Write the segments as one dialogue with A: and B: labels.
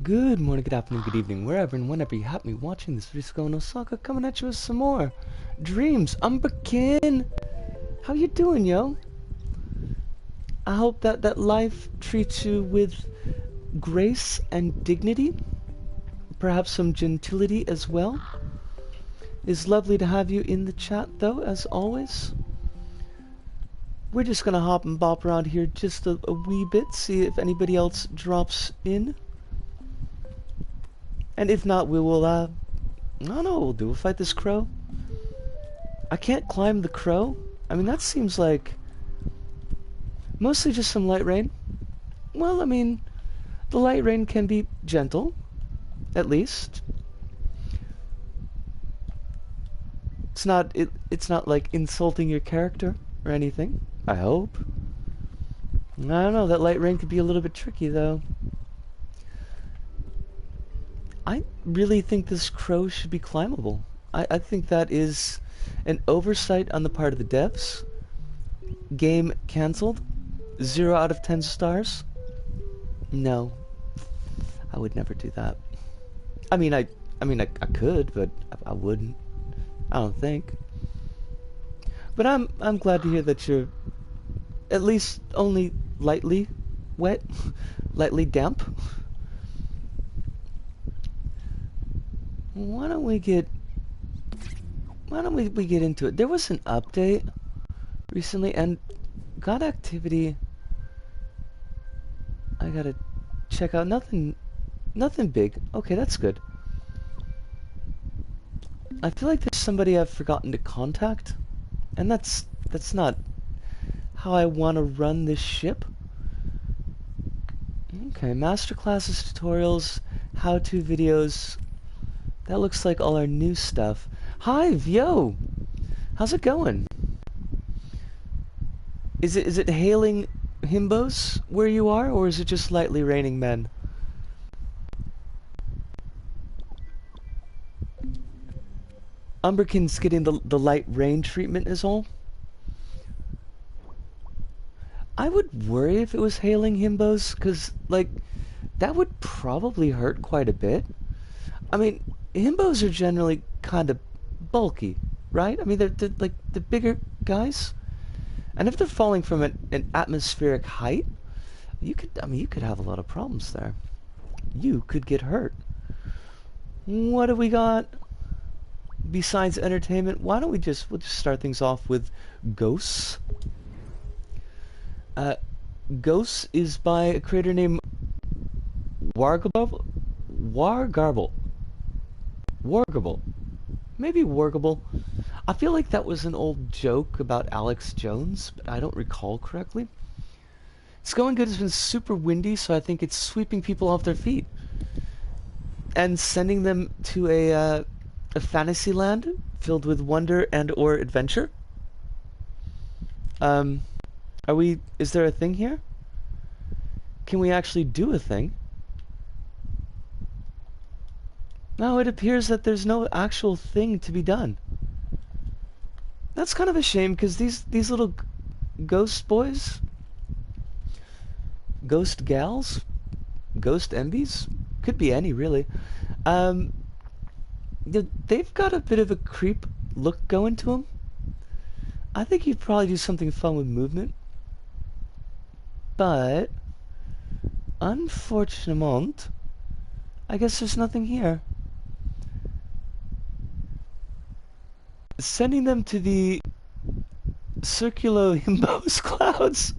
A: Good morning, good afternoon, good evening, wherever and whenever you happen to be watching this video. Going Osaka coming at you with some more dreams. Umberkin, how you doing, yo? I hope that life treats you with grace and dignity, perhaps some gentility as well. It's lovely to have you in the chat, though, as always. We're just gonna hop and bop around here just a wee bit, see if anybody else drops in. And if not, we will, I don't know what we'll do. We'll fight this crow. I can't climb the crow. I mean, that seems like mostly just some light rain. Well, I mean, the light rain can be gentle, at least. It's not like insulting your character or anything, I hope. I don't know, that light rain could be a little bit tricky, though. I really think this crow should be climbable. I think that is an oversight on the part of the devs. Game cancelled. 0 out of 10 stars. No. I would never do that. I mean, I could, but I wouldn't. I don't think. But I'm glad to hear that you're at least only lightly wet, lightly damp. Why don't we get into it? There was an update recently, and God activity I gotta check out. Nothing big. Okay, that's good. I feel like there's somebody I've forgotten to contact, and that's not how I want to run this ship. Okay, masterclasses, tutorials, how-to videos. That looks like all our new stuff. Hive, yo! How's it going? Is it hailing himbos where you are, or is it just lightly raining men? Umberkin's getting the light rain treatment is all. I would worry if it was hailing himbos, because, like, that would probably hurt quite a bit. I mean, himbos are generally kind of bulky, right? I mean, they're like the bigger guys, and if they're falling from an atmospheric height, you could have a lot of problems there. You could get hurt. What do we got besides entertainment? Why don't we'll just start things off with Ghosts. Ghosts is by a creator named Wargarble. Maybe Wargable. I feel like that was an old joke about Alex Jones, but I don't recall correctly. It's going good. It's been super windy, so I think it's sweeping people off their feet and sending them to a fantasy land filled with wonder and or adventure. Is there a thing here? Can we actually do a thing? No, it appears that there's no actual thing to be done. That's kind of a shame, because these little ghost boys, ghost gals, ghost MBs, could be any really. They've got a bit of a creep look going to them. I think you'd probably do something fun with movement, but unfortunately, I guess there's nothing here. Sending them to the circulo-himbos clouds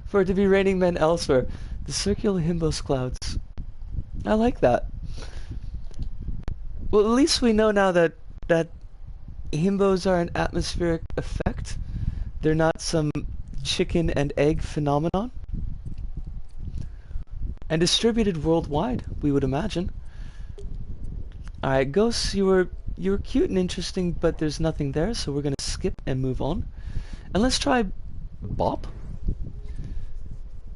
A: for it to be raining men elsewhere. The circulo-himbos clouds. I like that. Well, at least we know now that himbos are an atmospheric effect. They're not some chicken and egg phenomenon. And distributed worldwide, we would imagine. Alright, Ghosts, you were cute and interesting, but there's nothing there, so we're gonna skip and move on. And let's try Bop.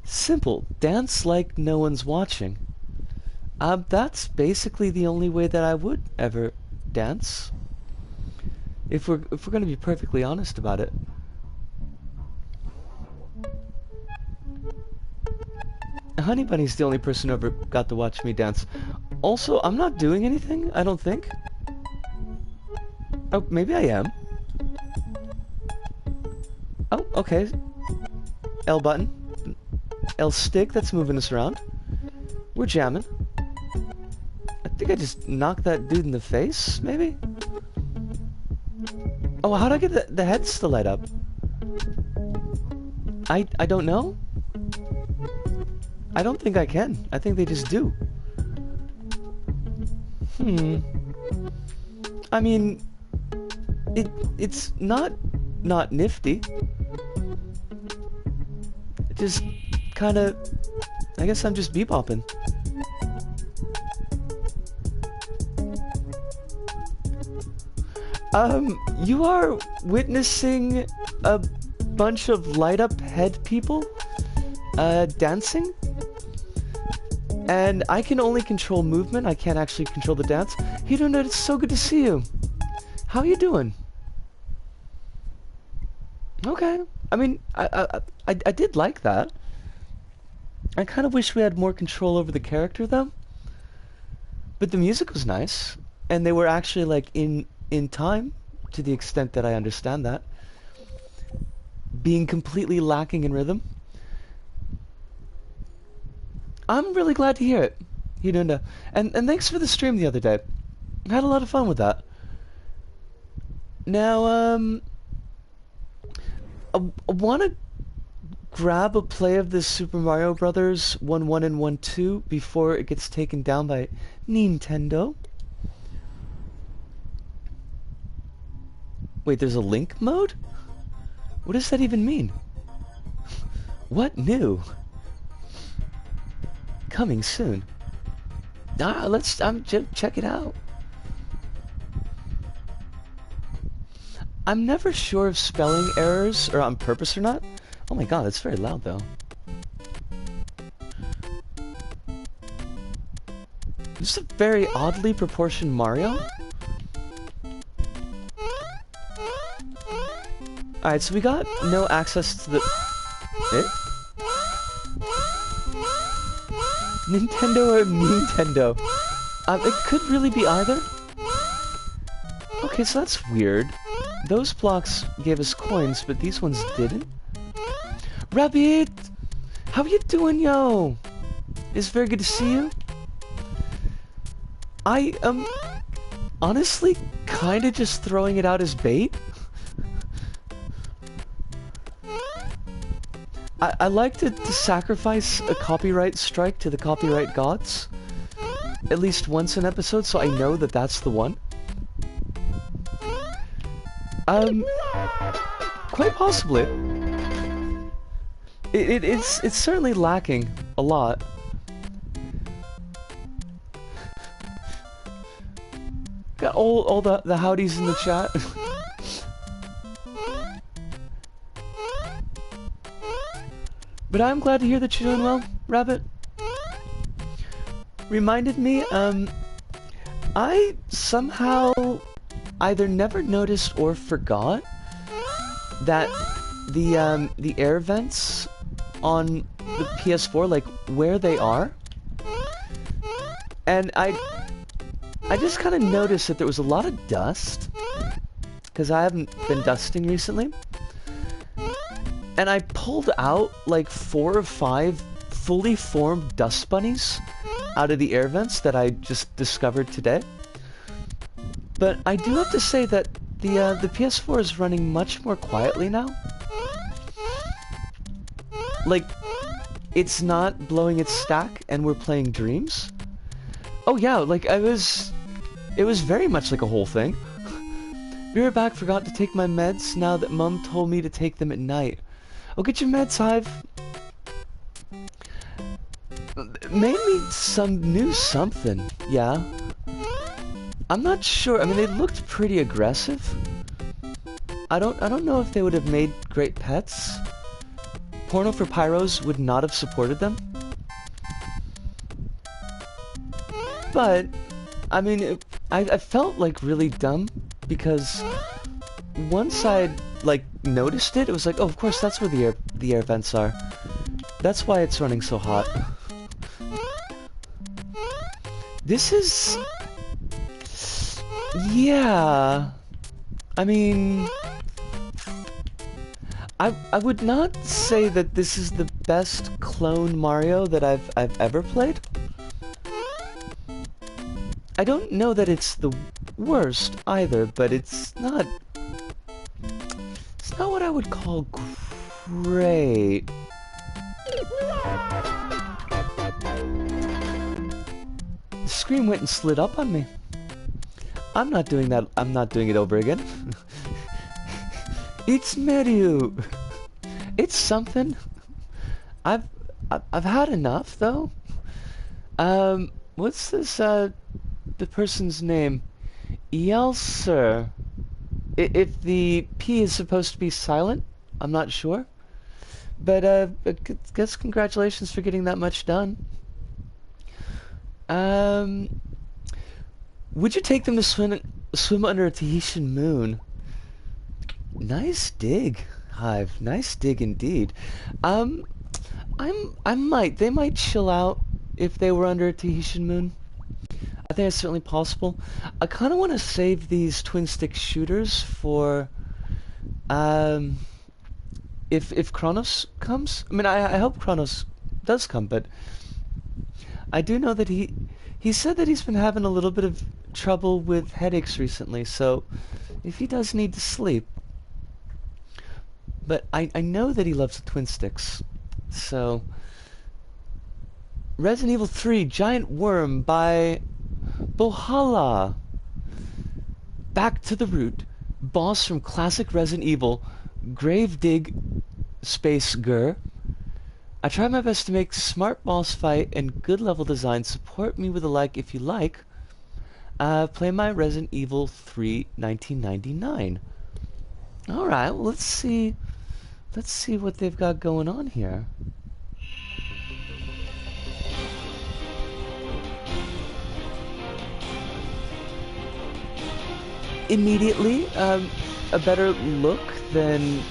A: Simple. Dance like no one's watching. That's basically the only way that I would ever dance. If we're gonna be perfectly honest about it. Honey Bunny's the only person who ever got to watch me dance. Also, I'm not doing anything, I don't think. Oh, maybe I am. Oh, okay. L button. L stick, that's moving us around. We're jamming. I think I just knocked that dude in the face, maybe? Oh, how'd I get the heads to light up? I don't know. I don't think I can. I think they just do. I mean, it's not nifty. It just kind of, I guess I'm just bebopping. You are witnessing a bunch of light up head people, dancing. And I can only control movement, I can't actually control the dance. Hiruna, it's so good to see you. How you doing? Okay. I mean, I did like that. I kind of wish we had more control over the character, though. But the music was nice. And they were actually, like, in time, to the extent that I understand that. Being completely lacking in rhythm. I'm really glad to hear it, Hiruna. And thanks for the stream the other day. I had a lot of fun with that. Now, I want to grab a play of this Super Mario Brothers 1-1 and 1-2 before it gets taken down by Nintendo. Wait, there's a link mode? What does that even mean? What new? Coming soon. Let's check it out. I'm never sure if spelling errors are on purpose or not. Oh my god, that's very loud though. This is a very oddly proportioned Mario. Alright, so we got no access to the... Nintendo or Nintendo? It could really be either. Okay, so that's weird. Those blocks gave us coins, but these ones didn't. Rabbit! How you doing, yo? It's very good to see you. I am honestly kinda just throwing it out as bait. I like to sacrifice a copyright strike to the copyright gods. At least once an episode, so I know that that's the one. Quite possibly. It's certainly lacking a lot. Got all the howdies in the chat. But I'm glad to hear that you're doing well, Rabbit. Reminded me, I somehow either never noticed or forgot that the air vents on the PS4, like where they are, and I just kind of noticed that there was a lot of dust because I haven't been dusting recently. And I pulled out like 4 or 5 fully formed dust bunnies out of the air vents that I just discovered today. But I do have to say that the PS4 is running much more quietly now. Like, it's not blowing its stack and we're playing Dreams. Oh yeah, like it was very much like a whole thing. Be right back, forgot to take my meds now that Mum told me to take them at night. Oh, get your meds, Hive. Made me some new something, yeah. I'm not sure. I mean, they looked pretty aggressive. I don't know if they would have made great pets. Porno for Pyros would not have supported them. But I mean, I felt like really dumb because once I like noticed it, it was like, oh, of course that's where the air vents are. That's why it's running so hot. This is... yeah... I mean... I would not say that this is the best clone Mario that I've ever played. I don't know that it's the worst either, but it's not what I would call great. The screen went and slid up on me. I'm not doing that. I'm not doing it over again. It's Mario. It's something. I've had enough though. What's this? The person's name? Yelser. If the P is supposed to be silent, I'm not sure. But I guess congratulations for getting that much done. Would you take them to swim under a Tahitian moon? Nice dig, Hive. Nice dig indeed. They might chill out if they were under a Tahitian moon. I think it's certainly possible. I kind of want to save these twin stick shooters for if Kronos comes. I mean, I hope Kronos does come, but I do know that he said that he's been having a little bit of trouble with headaches recently, so if he does need to sleep. But I know that he loves the twin sticks, so... Resident Evil 3 Giant Worm by Bohala. Back to the root. Boss from classic Resident Evil. Gravedig Space Gur. I try my best to make smart boss fight and good level design. Support me with a like if you like. Play my Resident Evil 3 1999. Alright, well, let's see what they've got going on here. Immediately, a better look than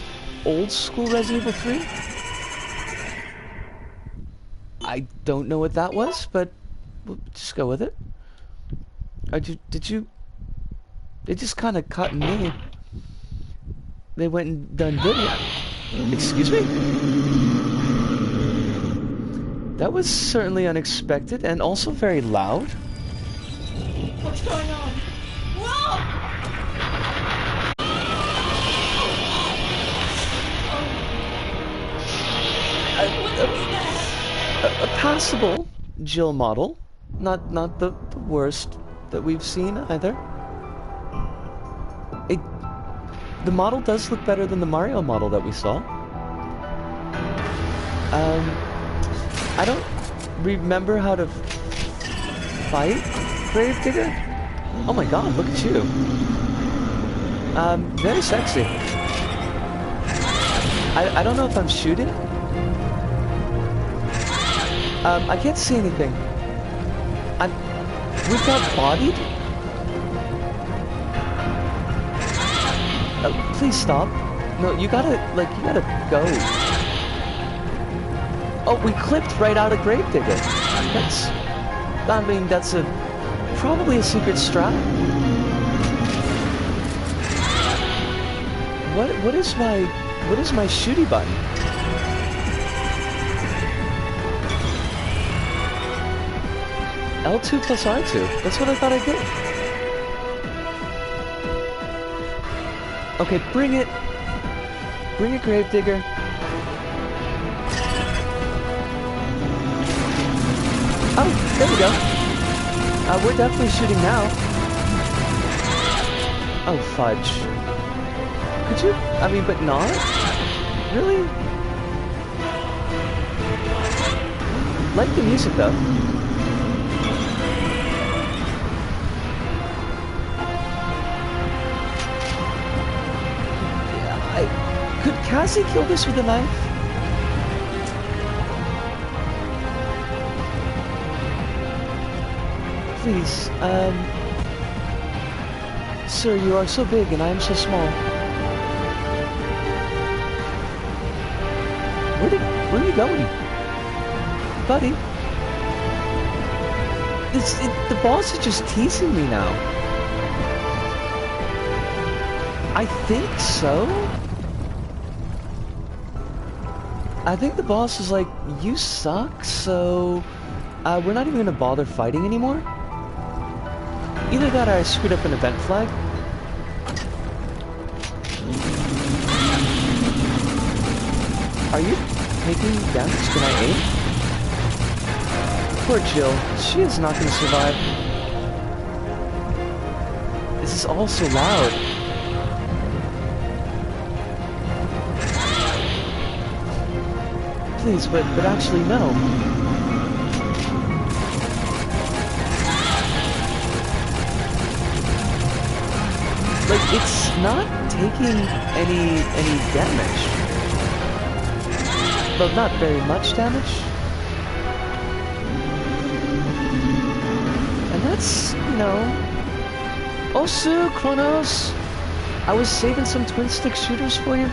A: old school Resident Evil 3. I don't know what that was, but we'll just go with it. Did you? They just kind of cut me. They went and done video. Excuse me? That was certainly unexpected and also very loud.
B: What's going on? Whoa!
A: A passable Jill model, not the worst that we've seen either. The model does look better than the Mario model that we saw. I don't remember how to fight Gravedigger. Oh my god, look at you. Very sexy. I don't know if I'm shooting. I can't see anything. We've got bodied? Please stop. No, you gotta go. Oh, we clipped right out of Gravedigger. That's probably a secret strat. What is my shooty button? L2 plus R2. That's what I thought I did. Okay, bring it. Bring it, Gravedigger. Oh, there we go. We're definitely shooting now. Oh, fudge. Could you? I mean, but not? Really? Like the music, though. Could Cassie kill this with a knife? Please, sir, you are so big and I am so small. Where are you going? Buddy? The boss is just teasing me now. I think so. I think the boss is like, you suck, so we're not even gonna bother fighting anymore. Either that or I screwed up an event flag. Are you taking damage? Can I aim? Poor Jill. She is not gonna survive. This is all so loud. Please, but actually no. Like, it's not taking any damage. Well, not very much damage. And that's, you know... Osu, Kronos! I was saving some twin stick shooters for you.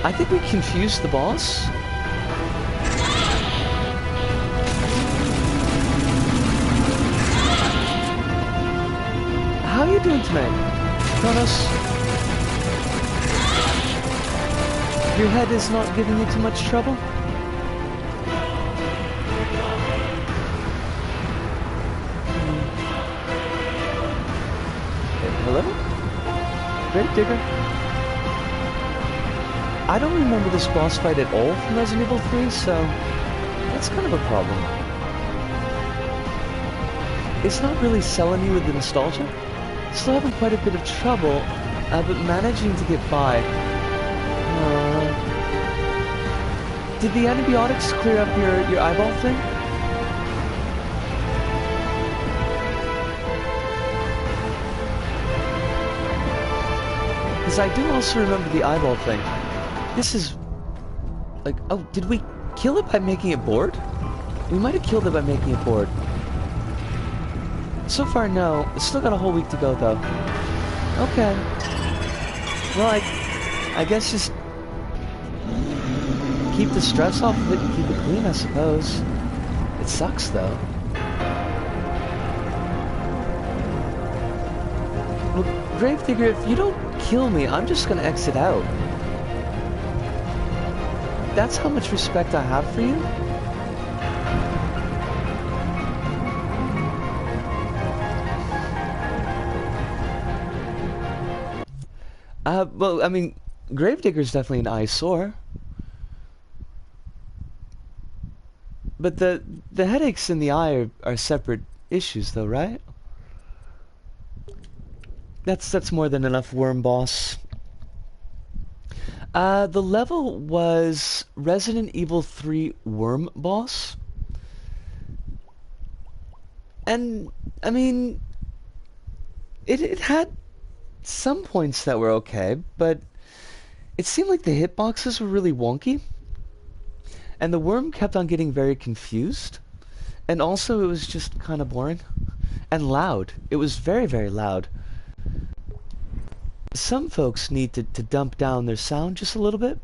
A: I think we confused the boss. How are you doing tonight, Kronos? Your head is not giving you too much trouble? Hello? Great Digger? I don't remember this boss fight at all from Resident Evil 3, so that's kind of a problem. It's not really selling you with the nostalgia. Still having quite a bit of trouble, but managing to get by. Did the antibiotics clear up your eyeball thing? Because I do also remember the eyeball thing. This is... like, oh, did we kill it by making it bored? We might have killed it by making it bored. So far, no. It's still got a whole week to go, though. Okay. Well, I guess just... keep the stress off of it and keep it clean, I suppose. It sucks, though. Well, Gravedigger, if you don't kill me, I'm just gonna exit out. That's how much respect I have for you? Well, I mean, Gravedigger's definitely an eyesore. But the headaches in the eye are separate issues, though, right? That's more than enough, Worm Boss. The level was Resident Evil 3 Worm Boss. And, I mean, it had some points that were okay, but it seemed like the hitboxes were really wonky. And the worm kept on getting very confused. And also it was just kind of boring. And loud. It was very, very loud. Some folks need to dump down their sound just a little bit.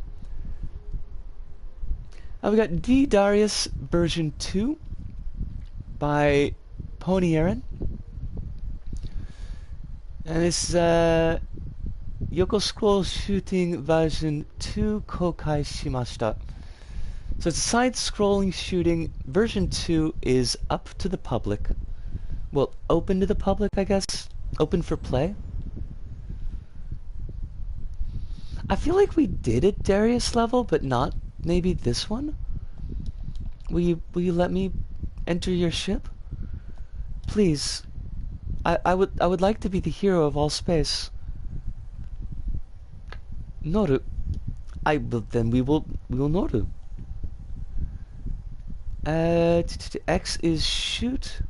A: We got D. Darius version 2 by PtaER. And it's Yoko Scroll Shooting version 2 Kokai Shimashita. So it's a side-scrolling shooting. Version 2 is up to the public. Well, open to the public, I guess. Open for play. I feel like we did a Darius level, but not maybe this one. Will you let me enter your ship? Please. I would like to be the hero of all space. Noru. Then we will Noru. X is shoot.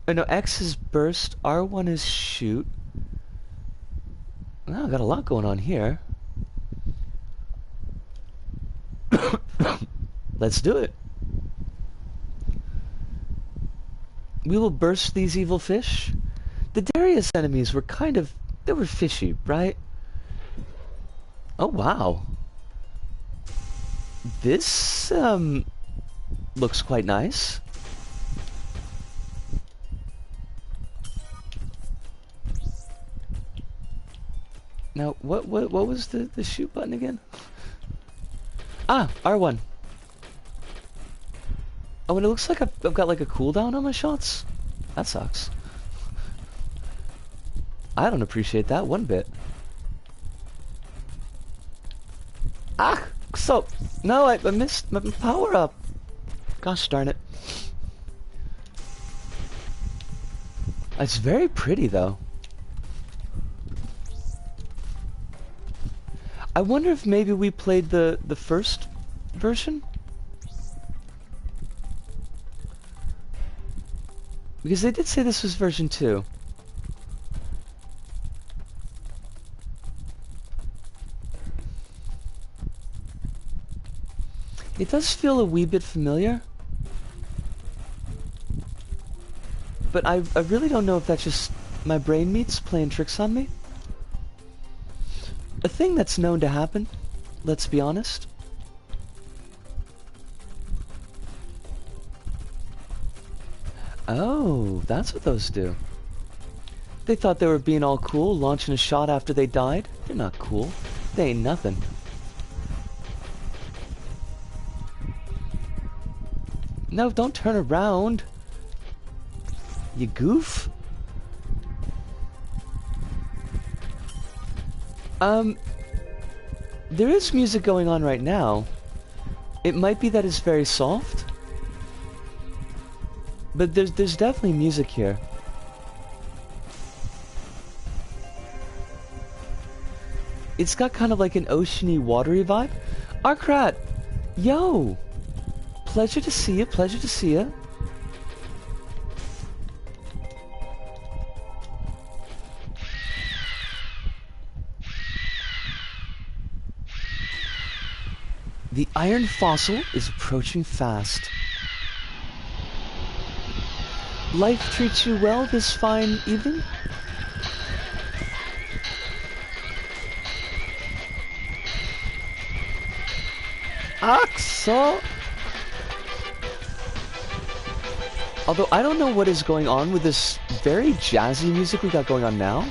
A: Oh, no, X is burst. R1 is shoot. Well, I got a lot going on here. Let's do it. We will burst these evil fish. The Darius enemies were they were fishy, right? Oh, wow. This, looks quite nice. Now, what was the shoot button again? Ah, R1. Oh, and it looks like I've got like a cooldown on my shots. That sucks. I don't appreciate that one bit. Ah, so no, I missed my power up. Gosh darn it. It's very pretty though. I wonder if maybe we played the first version? Because they did say this was version 2. It does feel a wee bit familiar. But I really don't know if that's just my brain meats playing tricks on me. A thing that's known to happen, let's be honest. Oh, that's what those do. They thought they were being all cool, launching a shot after they died. They're not cool. They ain't nothing. No, don't turn around. You goof. There is music going on right now. It might be that it's very soft. But there's definitely music here. It's got kind of like an oceany, watery vibe. Arkrat! Yo! Pleasure to see you, pleasure to see you. The iron fossil is approaching fast. Life treats you well this fine evening? Axel! Although I don't know what is going on with this very jazzy music we got going on now.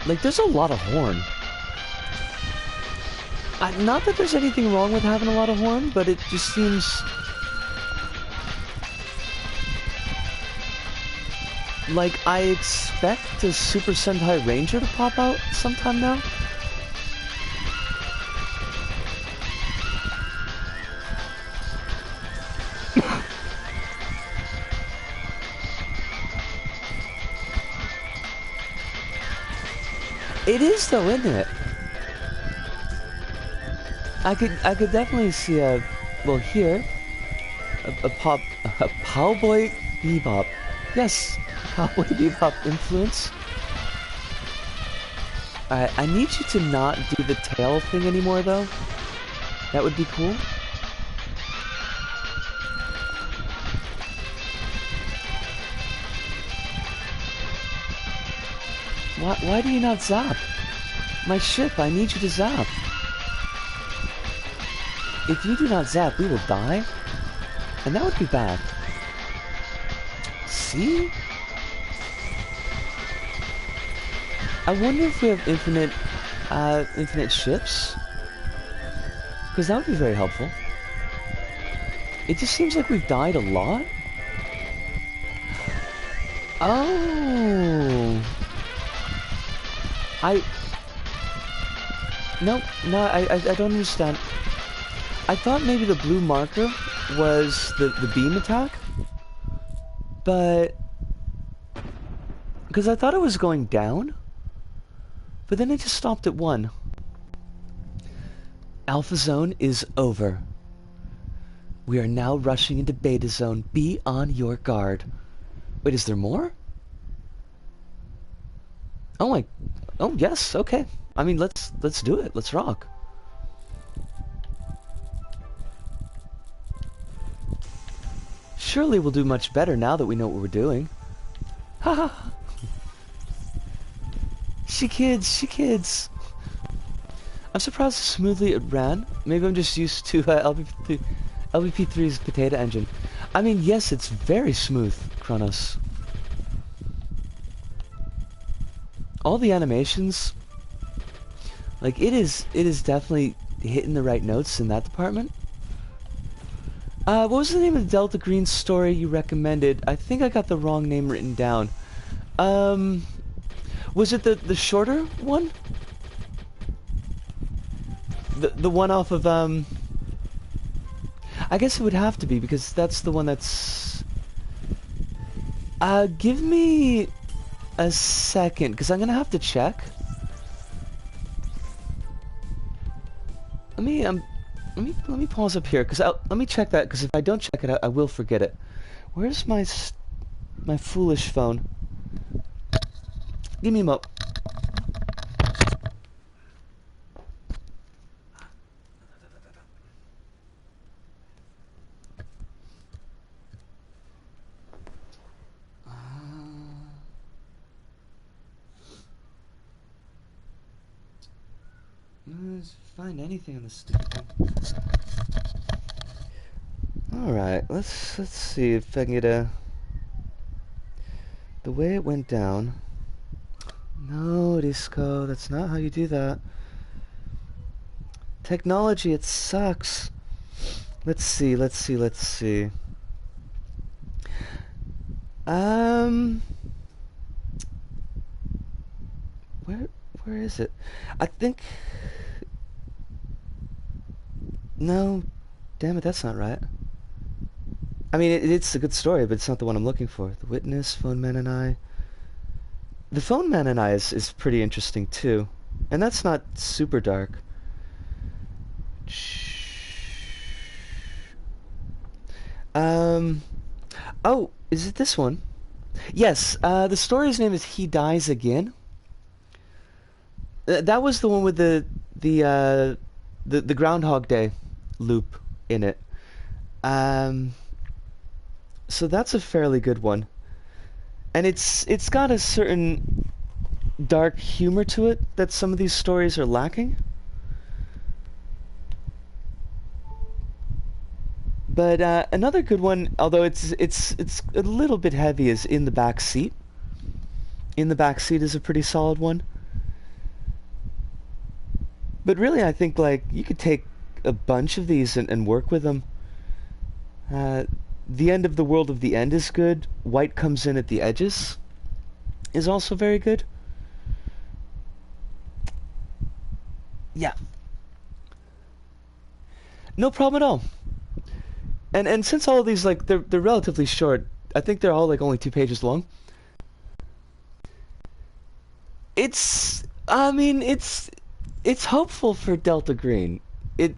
A: Like, there's a lot of horn. Not that there's anything wrong with having a lot of horn, but it just seems like I expect a Super Sentai Ranger to pop out sometime now. It is though, isn't it? I could definitely see a, well here, a Cowboy Bebop. Yes, Cowboy Bebop influence. Alright, I need you to not do the tail thing anymore though. That would be cool. Why do you not zap? My ship, I need you to zap. If you do not zap, we will die. And that would be bad. See? I wonder if we have infinite ships? Because that would be very helpful. It just seems like we've died a lot. Oh. No, I don't understand. I thought maybe the blue marker was the beam attack, but because I thought it was going down, but then it just stopped at 1. Alpha zone is over. We are now rushing into beta zone. Be on your guard. Wait, is there more? Oh my, oh yes, okay. I mean, let's do it. Let's rock. Surely we'll do much better now that we know what we're doing. Haha. She kids. I'm surprised how smoothly it ran. Maybe I'm just used to LVP3's potato engine. I mean, yes, it's very smooth, Kronos. All the animations, like it is definitely hitting the right notes in that department. What was the name of the Delta Green story you recommended? I think I got the wrong name written down. Was it the shorter one? The one off of I guess it would have to be because that's the one that's give me a second because I'm gonna have to check. Let me pause up here because let me check that because if I don't check it I will forget it. Where's my foolish phone? Give me a mo. Let's find anything on this stupid thing. Alright, let's see if I can get the way it went down. No, Disco, that's not how you do that. Technology, it sucks. Let's see. Where is it? I think... No, damn it, that's not right. I mean, it's a good story, but it's not the one I'm looking for. The Witness, Phone Man and I. The Phone Man and I is pretty interesting, too. And that's not super dark. Oh, is it this one? Yes, the story's name is He Dies Again. That was the one with the Groundhog Day loop in it. So that's a fairly good one. And it's got a certain dark humor to it that some of these stories are lacking. But another good one, although it's a little bit heavy, is In the Back Seat. In the Back Seat is a pretty solid one. But really, I think like you could take a bunch of these and work with them. The End of the World of the End is good. White Comes In at the Edges is also very good. Yeah. No problem at all. And since all of these like they're relatively short, I think they're all like only 2 pages long. I mean it's hopeful for Delta Green. He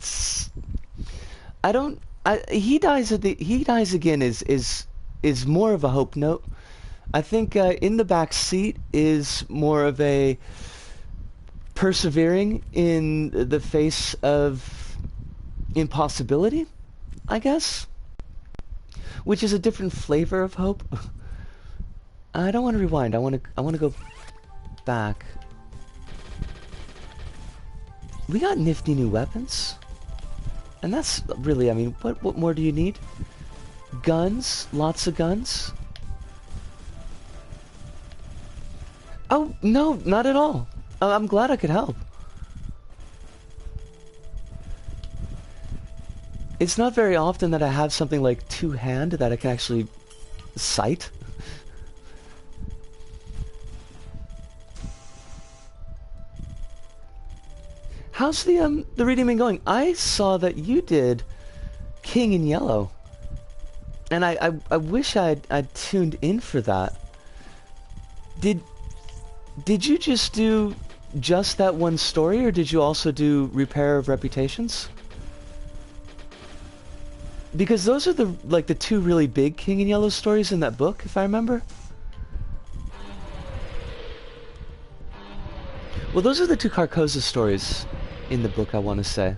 A: Dies Again is more of a hope note. I think In the Back Seat is more of a persevering in the face of impossibility, I guess, which is a different flavor of hope. I don't want to rewind. I want to go back. We got nifty new weapons. And that's really, I mean, what more do you need? Guns, lots of guns. Oh, no, not at all. I'm glad I could help. It's not very often that I have something like two-hand that I can actually sight. How's the reading been going? I saw that you did King in Yellow, and I wish I'd tuned in for that. Did you just do just that one story, or did you also do Repair of Reputations? Because those are the two really big King in Yellow stories in that book, if I remember. Well, those are the two Carcosa stories in the book, I want to say.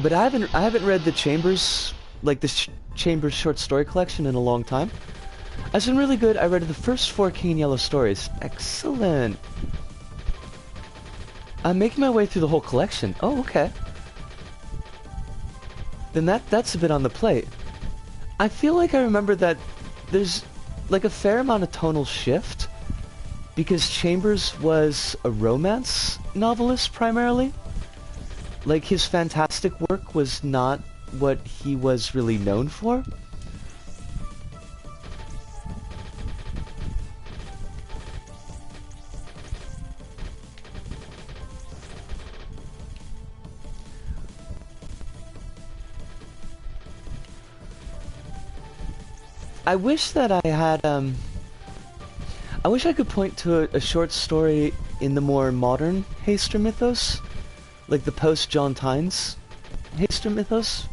A: But I haven't read the Chambers, like the Chambers short story collection in a long time. It's been really good. I read the first 4 King and Yellow stories. Excellent. I'm making my way through the whole collection. Oh, okay. Then that's a bit on the plate. I feel like I remember that there's like a fair amount of tonal shift because Chambers was a romance novelist primarily. Like his fantastic work was not what he was really known for. I wish that I had, I wish I could point to a short story in the more modern Haster mythos, like the post-John Tynes Haster mythos,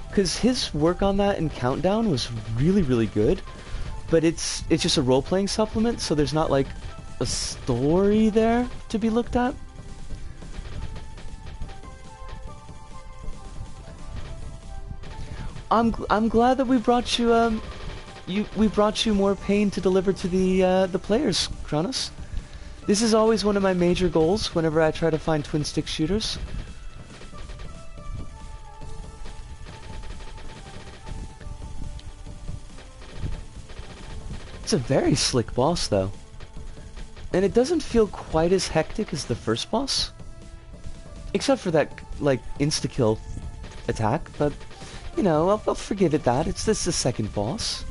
A: because his work on that in Countdown was really, really good, but it's just a role-playing supplement, so there's not, like, a story there to be looked at. I'm glad that we brought you we brought you more pain to deliver to the players, Kronos. This is always one of my major goals whenever I try to find twin stick shooters. It's a very slick boss though. And it doesn't feel quite as hectic as the first boss. Except for that like insta-kill attack, but you know, I'll forgive it that. It's this the second boss.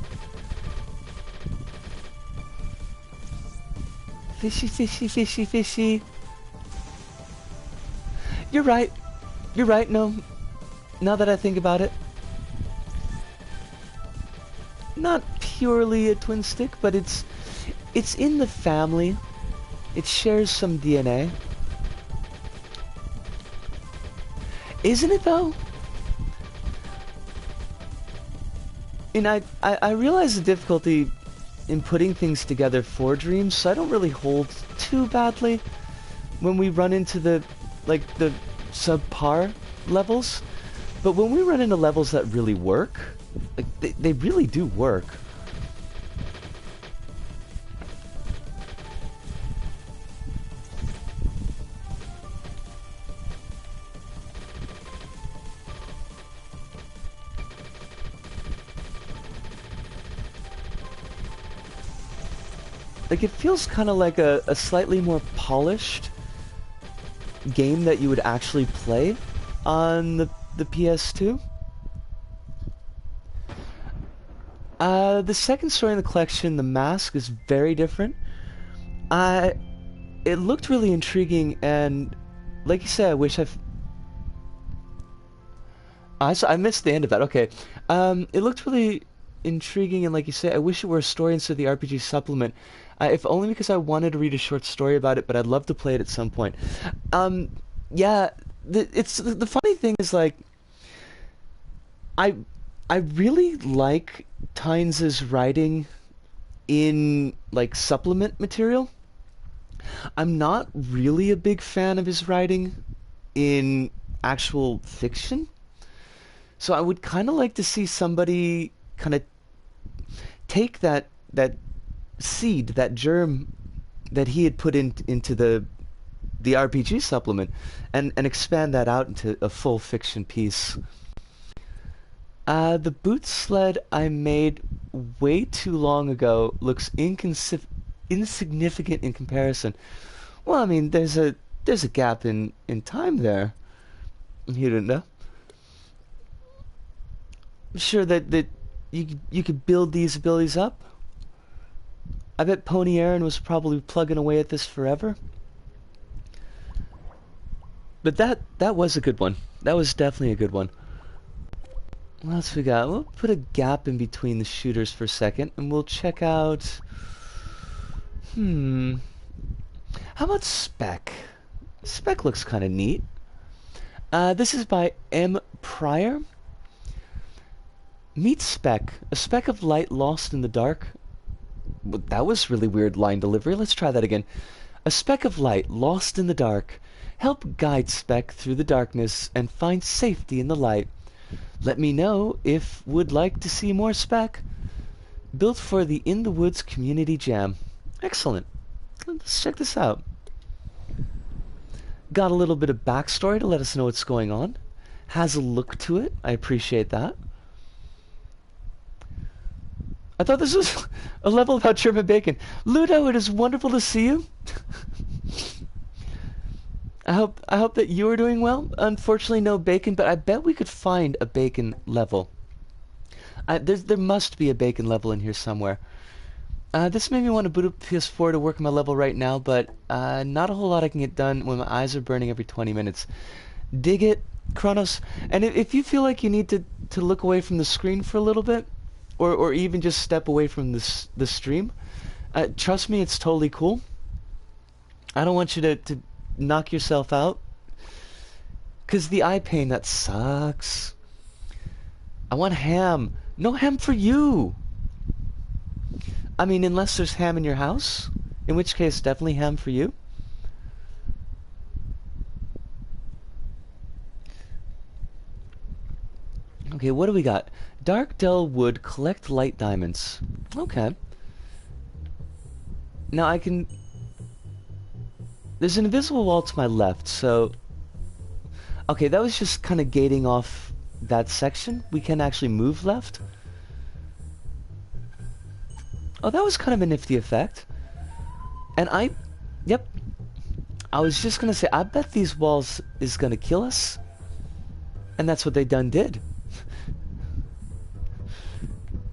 A: Fishy, fishy, fishy, fishy. You're right. You're right, no. Now that I think about it. Not purely a twin stick, but it's in the family. It shares some DNA. Isn't it though? And I realize the difficulty in putting things together for Dreams, so I don't really hold too badly when we run into the subpar levels. But when we run into levels that really work, like they really do work. Like, it feels kind of like a slightly more polished game that you would actually play on the PS2. The second story in the collection, The Mask, is very different. It looked really intriguing, and like you said, I wish I missed the end of that. Okay. It looked really intriguing, and like you say, I wish it were a story instead of the RPG supplement. If only because I wanted to read a short story about it, but I'd love to play it at some point. Yeah, the funny thing is, like, I really like Tynes's writing in like supplement material. I'm not really a big fan of his writing in actual fiction. So I would kind of like to see somebody kind of take that seed, that germ that he had put into the RPG supplement and expand that out into a full fiction piece. The boot sled I made way too long ago looks insignificant in comparison. Well, I mean, there's a gap in time there. You didn't know? I'm sure that you could build these abilities up. I bet PtaER was probably plugging away at this forever. But that was a good one. That was definitely a good one. What else we got? We'll put a gap in between the shooters for a second, and we'll check out... How about Spec? Spec looks kind of neat. This is by PtaER. Meet Spec, a speck of light lost in the dark. That was really weird line delivery. Let's try that again. A speck of light lost in the dark. Help guide Spec through the darkness and find safety in the light. Let me know if would like to see more Spec. Built for the In the Woods Community Jam. Excellent. Let's check this out. Got a little bit of backstory to let us know what's going on. Has a look to it. I appreciate that. I thought this was a level about German bacon. Ludo, it is wonderful to see you. I hope that you are doing well. Unfortunately, no bacon, but I bet we could find a bacon level. There must be a bacon level in here somewhere. This made me want to boot up PS4 to work on my level right now, but not a whole lot I can get done when my eyes are burning every 20 minutes. Dig it, Kronos. And if you feel like you need to look away from the screen for a little bit, or even just step away from the stream, trust me, it's totally cool. I don't want you to knock yourself out. Because the eye pain, that sucks. I want ham. No ham for you. I mean, unless there's ham in your house, in which case definitely ham for you. Okay, what do we got? Dark Dell Wood, collect light diamonds. Okay. Now I can... There's an invisible wall to my left, so... Okay, that was just kind of gating off that section. We can actually move left. Oh, that was kind of a nifty effect. And yep. I was just gonna say, I bet these walls is gonna kill us. And that's what they done did.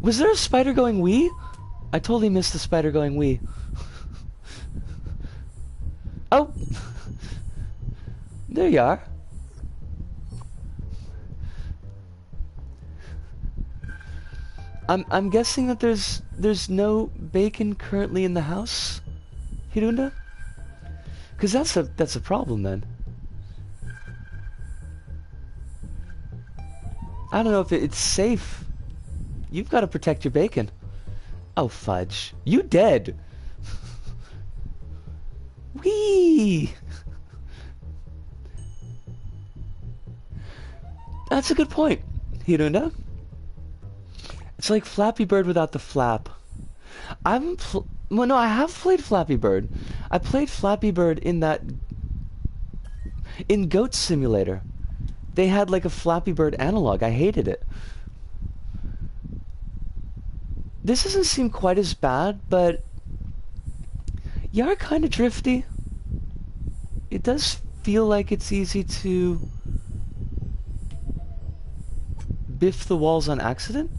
A: Was there a spider going wee? I totally missed the spider going wee. Oh! There you are. I'm guessing that there's no bacon currently in the house, Hirunda? Cause that's a problem then. I don't know if it's safe. You've got to protect your bacon. Oh fudge. You dead. Whee! That's a good point, Hirunda. It's like Flappy Bird without the flap. Well, no, I have played Flappy Bird. I played Flappy Bird in Goat Simulator. They had like a Flappy Bird analog. I hated it. This doesn't seem quite as bad, but you are kind of drifty. It does feel like it's easy to biff the walls on accident.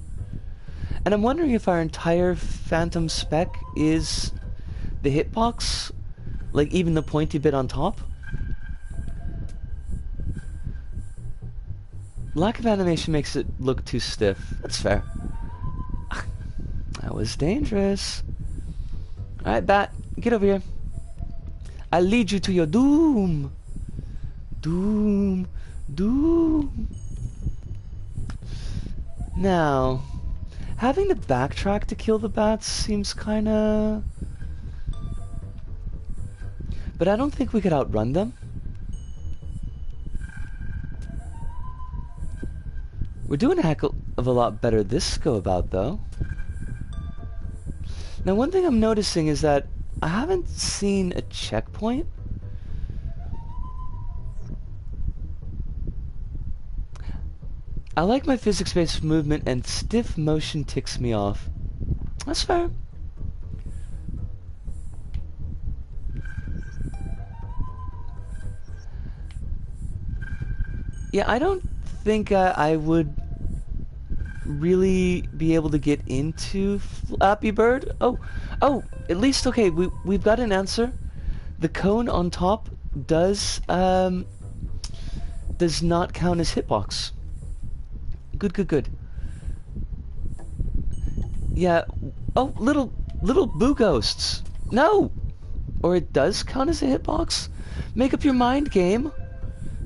A: And I'm wondering if our entire Phantom spec is the hitbox, like even the pointy bit on top. Lack of animation makes it look too stiff. That's fair. That was dangerous. Alright, Bat, get over here. I'll lead you to your doom. Doom. Doom. Now... having to backtrack to kill the bats seems kinda... But I don't think we could outrun them. We're doing a heck of a lot better this go about, though. Now, one thing I'm noticing is that I haven't seen a checkpoint. I like my physics-based movement, and stiff motion ticks me off. That's fair. Yeah, I don't think I would really be able to get into Flappy Bird. Oh, at least, okay, we've got an answer. The cone on top does not count as hitbox. Good. Yeah. Oh, little boo ghosts. No! Or it does count as a hitbox? Make up your mind, game.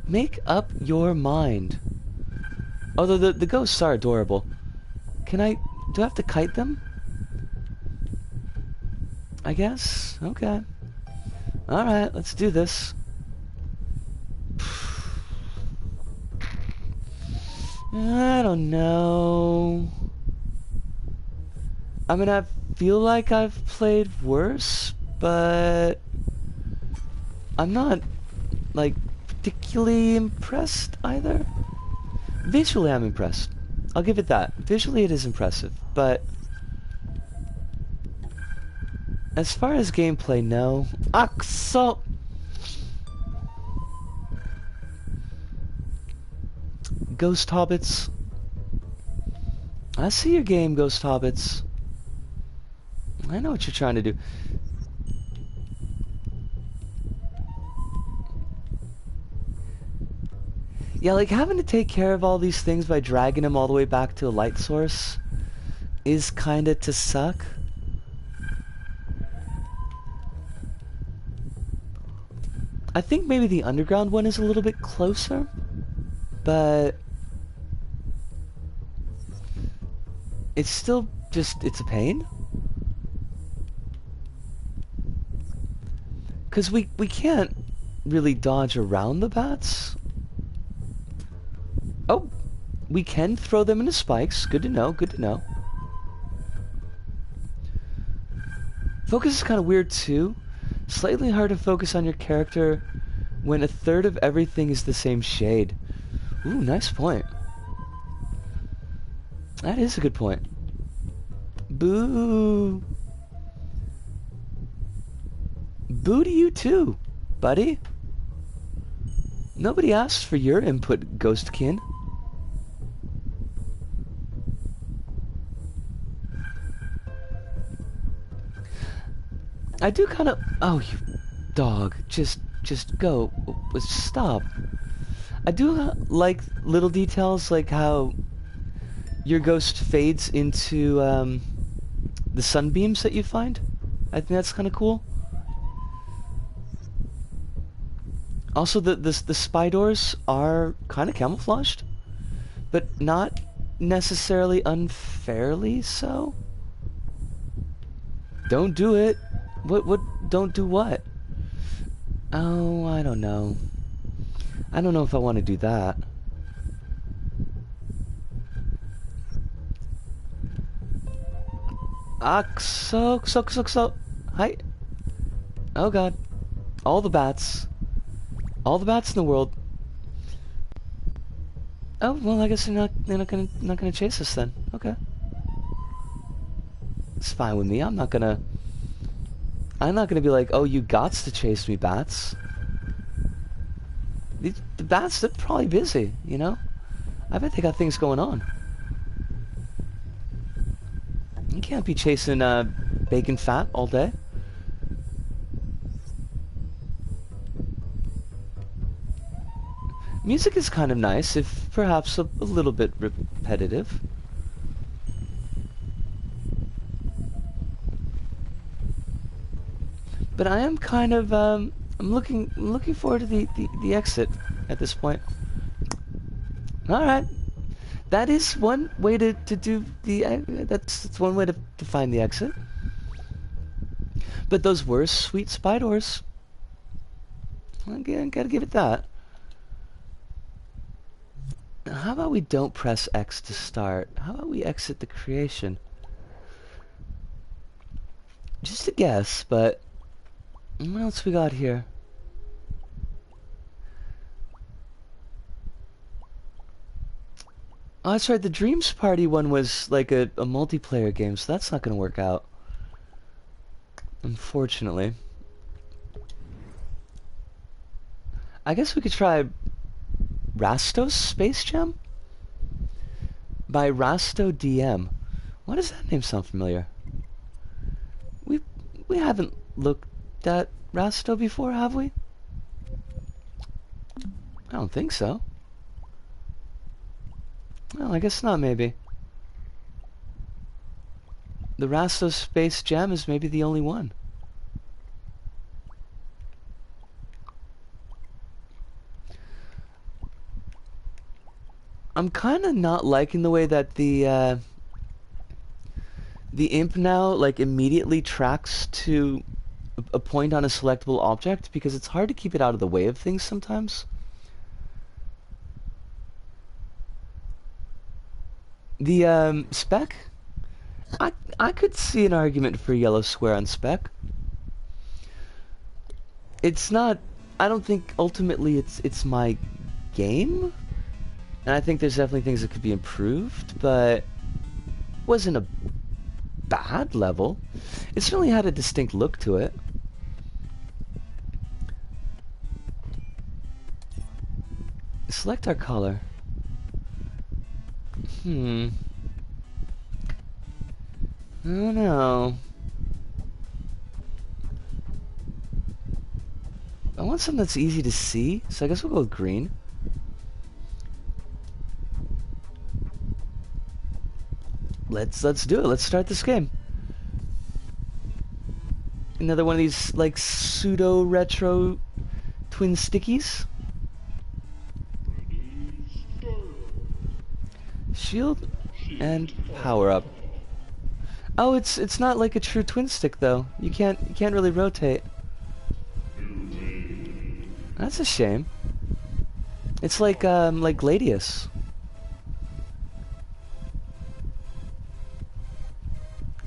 A: Make up your mind. Although the ghosts are adorable. Do I have to kite them? I guess? Okay. Alright, let's do this. I don't know. I mean, I feel like I've played worse, but I'm not, like, particularly impressed either. Visually, I'm impressed. I'll give it that. Visually, it is impressive, but as far as gameplay, no. Axel! Ghost Hobbits. I see your game, Ghost Hobbits. I know what you're trying to do. Yeah, like having to take care of all these things by dragging them all the way back to a light source is kinda to suck. I think maybe the underground one is a little bit closer, but it's still just, it's a pain. Because we can't really dodge around the bats. Oh, we can throw them into spikes. Good to know, good to know. Focus is kind of weird too. Slightly hard to focus on your character when a third of everything is the same shade. Ooh, nice point. That is a good point. Boo. Boo to you too, buddy. Nobody asked for your input, Ghostkin. I do kind of... Oh, you dog. Just go. Stop. I do like little details, like how your ghost fades into the sunbeams that you find. I think that's kind of cool. Also, the spy doors are kind of camouflaged, but not necessarily unfairly so. Don't do it. What, don't do what? Oh, I don't know. I don't know if I want to do that. So. Hi. Oh god. All the bats. All the bats in the world. Oh, well, I guess they're not gonna chase us then. Okay. It's fine with me. I'm not gonna be like, oh, you gots to chase me, bats. The bats, they're probably busy, you know? I bet they got things going on. You can't be chasing bacon fat all day. Music is kind of nice, if perhaps a little bit repetitive. But I am kind of I'm looking forward to the exit at this point. All right, that is one way to do the that's one way to find the exit. But those were sweet spy doors. Again, gotta give it that. How about we don't press X to start? How about we exit the creation? Just a guess, but what else we got here? Oh, that's right, the Dreams Party one was like a multiplayer game, so that's not gonna work out. Unfortunately. I guess we could try Rastos Space Jam? By Rasto DM. Why does that name sound familiar? We haven't looked at Rasto before, have we? I don't think so. Well, I guess not, maybe. The Rastos Space Jam is maybe the only one. I'm kind of not liking the way that the imp now like immediately tracks to a point on a selectable object, because it's hard to keep it out of the way of things sometimes. The spec I could see an argument for a yellow square on spec. It's not. I don't think ultimately it's my game, and I think there's definitely things that could be improved, but wasn't a bad level. It certainly had a distinct look to it. Select our color. I don't know. I want something that's easy to see, so I guess we'll go with green. Let's do it. Let's start this game. Another one of these like pseudo retro twin stickies. Shield and power up. Oh, it's not like a true twin stick though. You can't really rotate. That's a shame. It's like Gladius.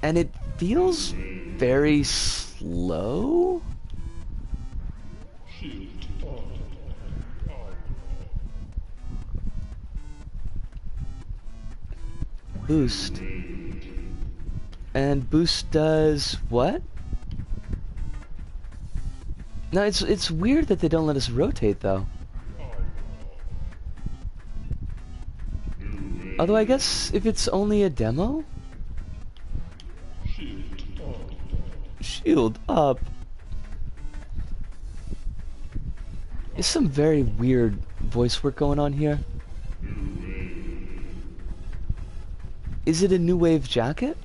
A: And it feels very slow. Boost. And boost does what? No, it's weird that they don't let us rotate though. Although I guess if it's only a demo. Shield up. There's some very weird voice work going on here. Is it a new wave jacket?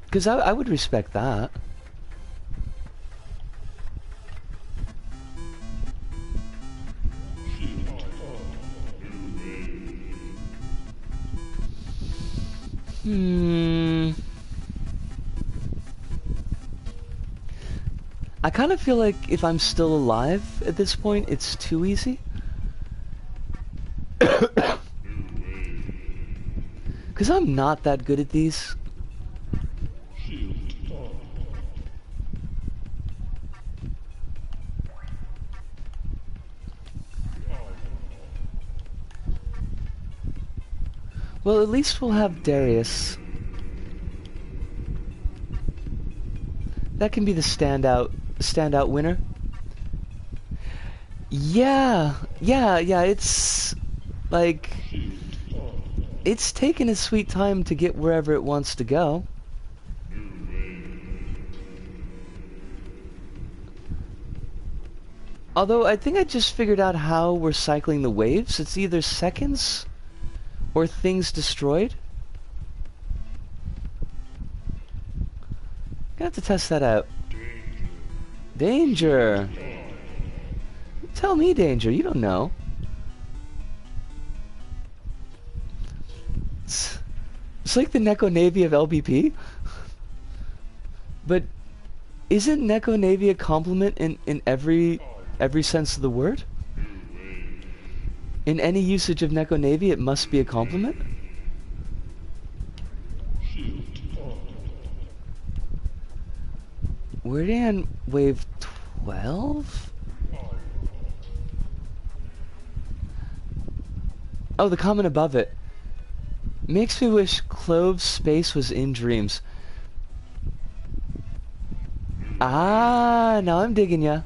A: Because I would respect that. I kind of feel like if I'm still alive at this point, it's too easy. Because I'm not that good at these. Well, at least we'll have Darius. That can be the standout winner. Yeah, it's like it's taken its sweet time to get wherever it wants to go. Although I think I just figured out how we're cycling the waves. It's either seconds or things destroyed. Gonna have to test that out. Danger! Tell me, Danger, you don't know. It's like the Neko Navy of LBP. But isn't Neko Navy a compliment in every sense of the word? In any usage of Neko Navy, it must be a compliment? We're in wave 12? Oh, the comment above it. Makes me wish Clove's space was in Dreams. Ah, now I'm digging ya.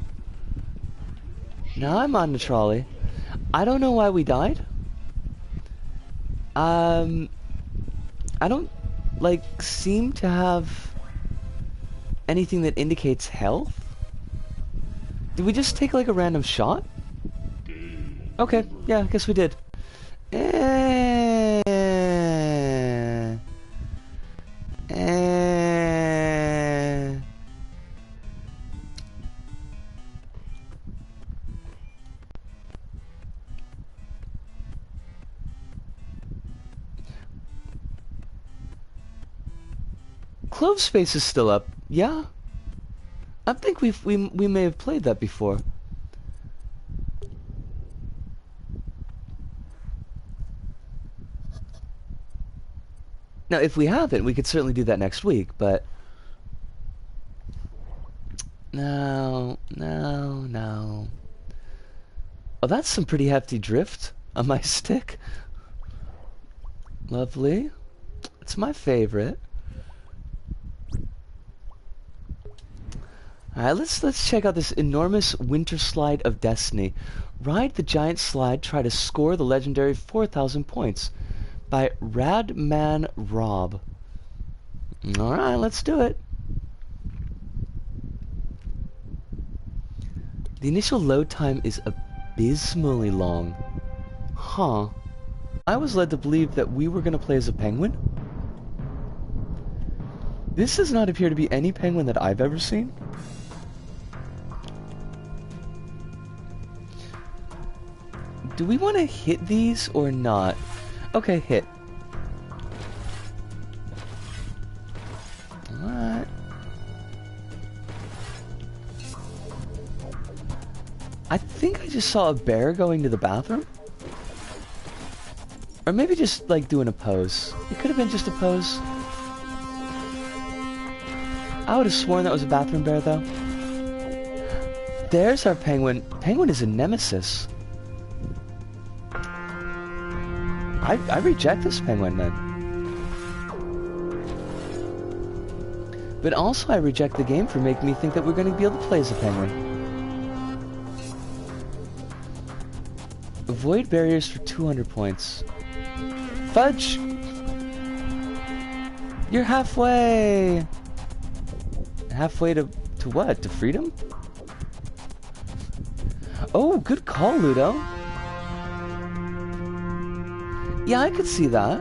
A: Now I'm on the trolley. I don't know why we died. I don't, like, seem to have anything that indicates health? Did we just take like a random shot? Okay, yeah, I guess we did. Clove Space is still up. Yeah. I think we may have played that before. Now, if we haven't, we could certainly do that next week, but... No. Oh, that's some pretty hefty drift on my stick. Lovely. It's my favorite. Alright, let's check out this enormous winter slide of destiny. Ride the giant slide, try to score the legendary 4,000 points. By Radman Rob. Alright, let's do it. The initial load time is abysmally long. Huh. I was led to believe that we were going to play as a penguin. This does not appear to be any penguin that I've ever seen. Do we want to hit these or not? Okay, hit. Alright. I think I just saw a bear going to the bathroom. Or maybe just, like, doing a pose. It could have been just a pose. I would have sworn that was a bathroom bear, though. There's our penguin. Penguin is a nemesis. I reject this penguin, then. But also I reject the game for making me think that we're going to be able to play as a penguin. Avoid barriers for 200 points. Fudge! You're halfway! Halfway to what? To freedom? Oh, good call, Ludo. Yeah, I could see that.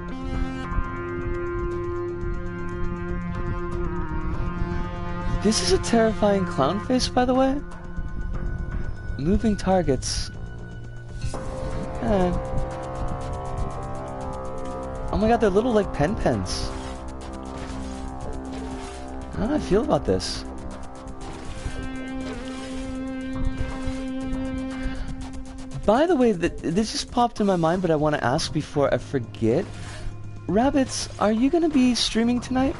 A: This is a terrifying clown face, by the way. Moving targets. Okay. Oh my god, they're little, like, pens. How do I feel about this? By the way, this just popped in my mind, but I want to ask before I forget. Rabbits, are you going to be streaming tonight?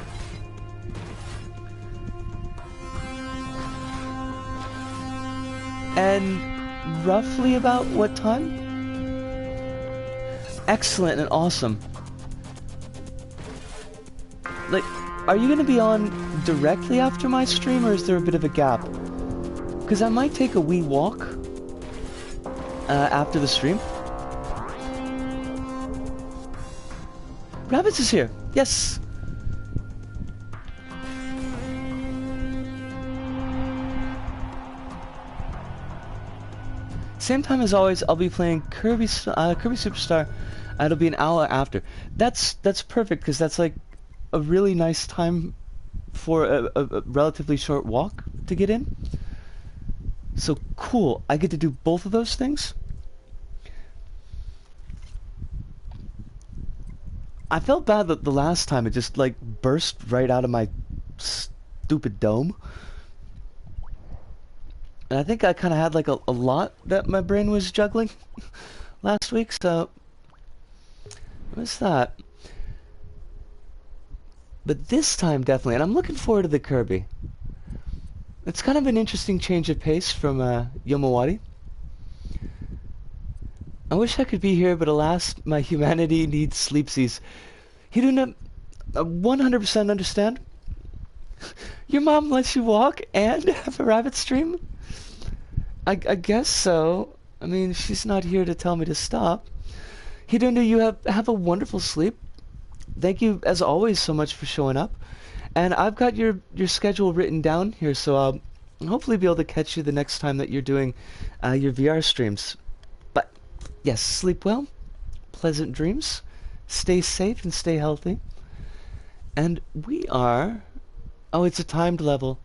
A: And roughly about what time? Excellent and awesome. Like, are you going to be on directly after my stream, or is there a bit of a gap? Because I might take a wee walk after the stream. Rabbits is here. Yes. Same time as always, I'll be playing Kirby Superstar. It'll be an hour after. That's perfect, because that's like a really nice time for a relatively short walk to get in. So cool. I get to do both of those things. I felt bad that the last time it just like burst right out of my stupid dome. And I think I kind of had like a lot that my brain was juggling last week, so what's that? But this time definitely, and I'm looking forward to the Kirby. It's kind of an interesting change of pace from Yomawari. I wish I could be here, but alas, my humanity needs sleepsies. You do not 100% understand? Your mom lets you walk and have a rabbit stream? I guess so. I mean, she's not here to tell me to stop. Hiduna, you have a wonderful sleep. Thank you, as always, so much for showing up. And I've got your schedule written down here, so I'll hopefully be able to catch you the next time that you're doing your VR streams. But, yes, sleep well, pleasant dreams, stay safe and stay healthy. And we are... Oh, it's a timed level.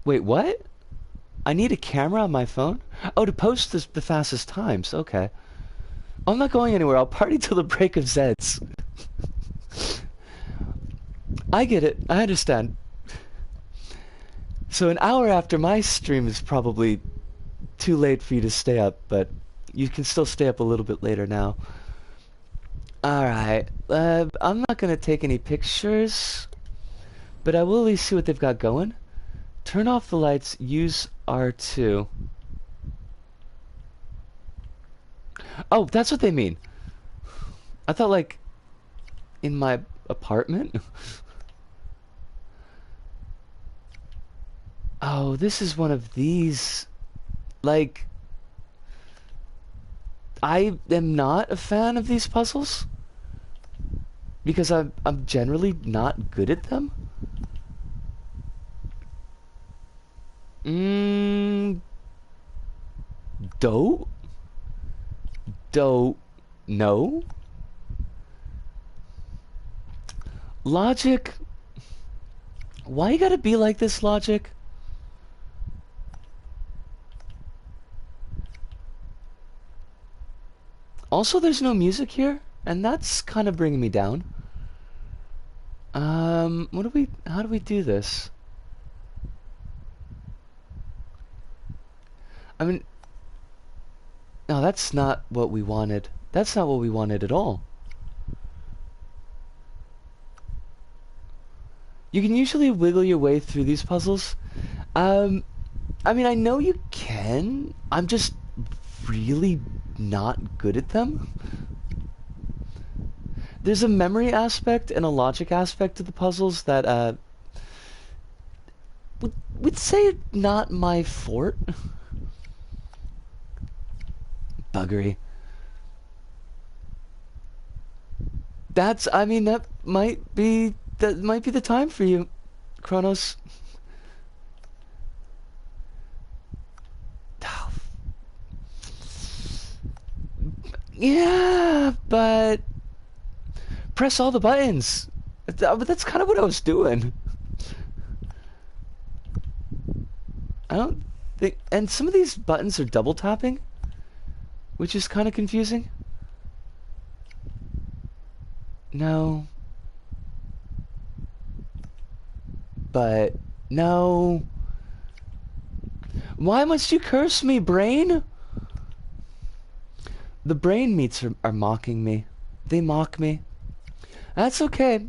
A: Wait, what? I need a camera on my phone? Oh, to post the fastest times. Okay. I'm not going anywhere. I'll party till the break of Zeds. I get it. I understand. So an hour after my stream is probably too late for you to stay up, but you can still stay up a little bit later now. Alright, I'm not gonna take any pictures, but I will at least see what they've got going. Turn off the lights, use R2. Oh, that's what they mean. I thought, like, in my apartment? Oh, this is one of these. Like, I am not a fan of these puzzles because I'm generally not good at them. Mmm. Don't? Don't know? Logic? Why you gotta be like this, Logic? Also, there's no music here, and that's kind of bringing me down. How do we do this? I mean, no, that's not what we wanted. That's not what we wanted at all. You can usually wiggle your way through these puzzles. I mean, I know you can. I'm just really not good at them. There's a memory aspect and a logic aspect to the puzzles that, would say not my fort. Buggery. I mean, that might be the time for you, Kronos. Yeah, but press all the buttons. But that's kind of what I was doing. I don't think, and some of these buttons are double tapping, which is kind of confusing. No. But no. Why must you curse me, brain? The brain meats are mocking me. They mock me. That's okay.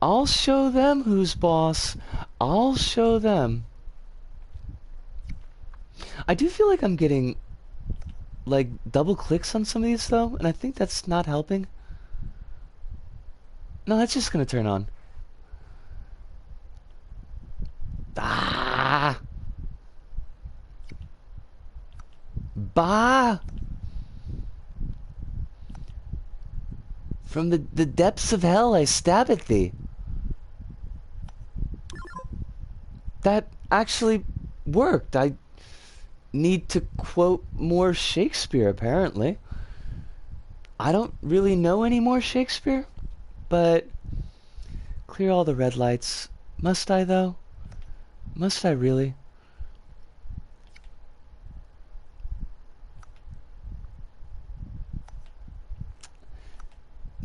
A: I'll show them who's boss. I'll show them. I do feel like I'm getting, like, double clicks on some of these, though, and I think that's not helping. No, that's just gonna turn on. Ah! Bah! From the depths of hell I stab at thee. That actually worked. I need to quote more Shakespeare, apparently. I don't really know any more Shakespeare, but clear all the red lights. Must I, though? Must I really?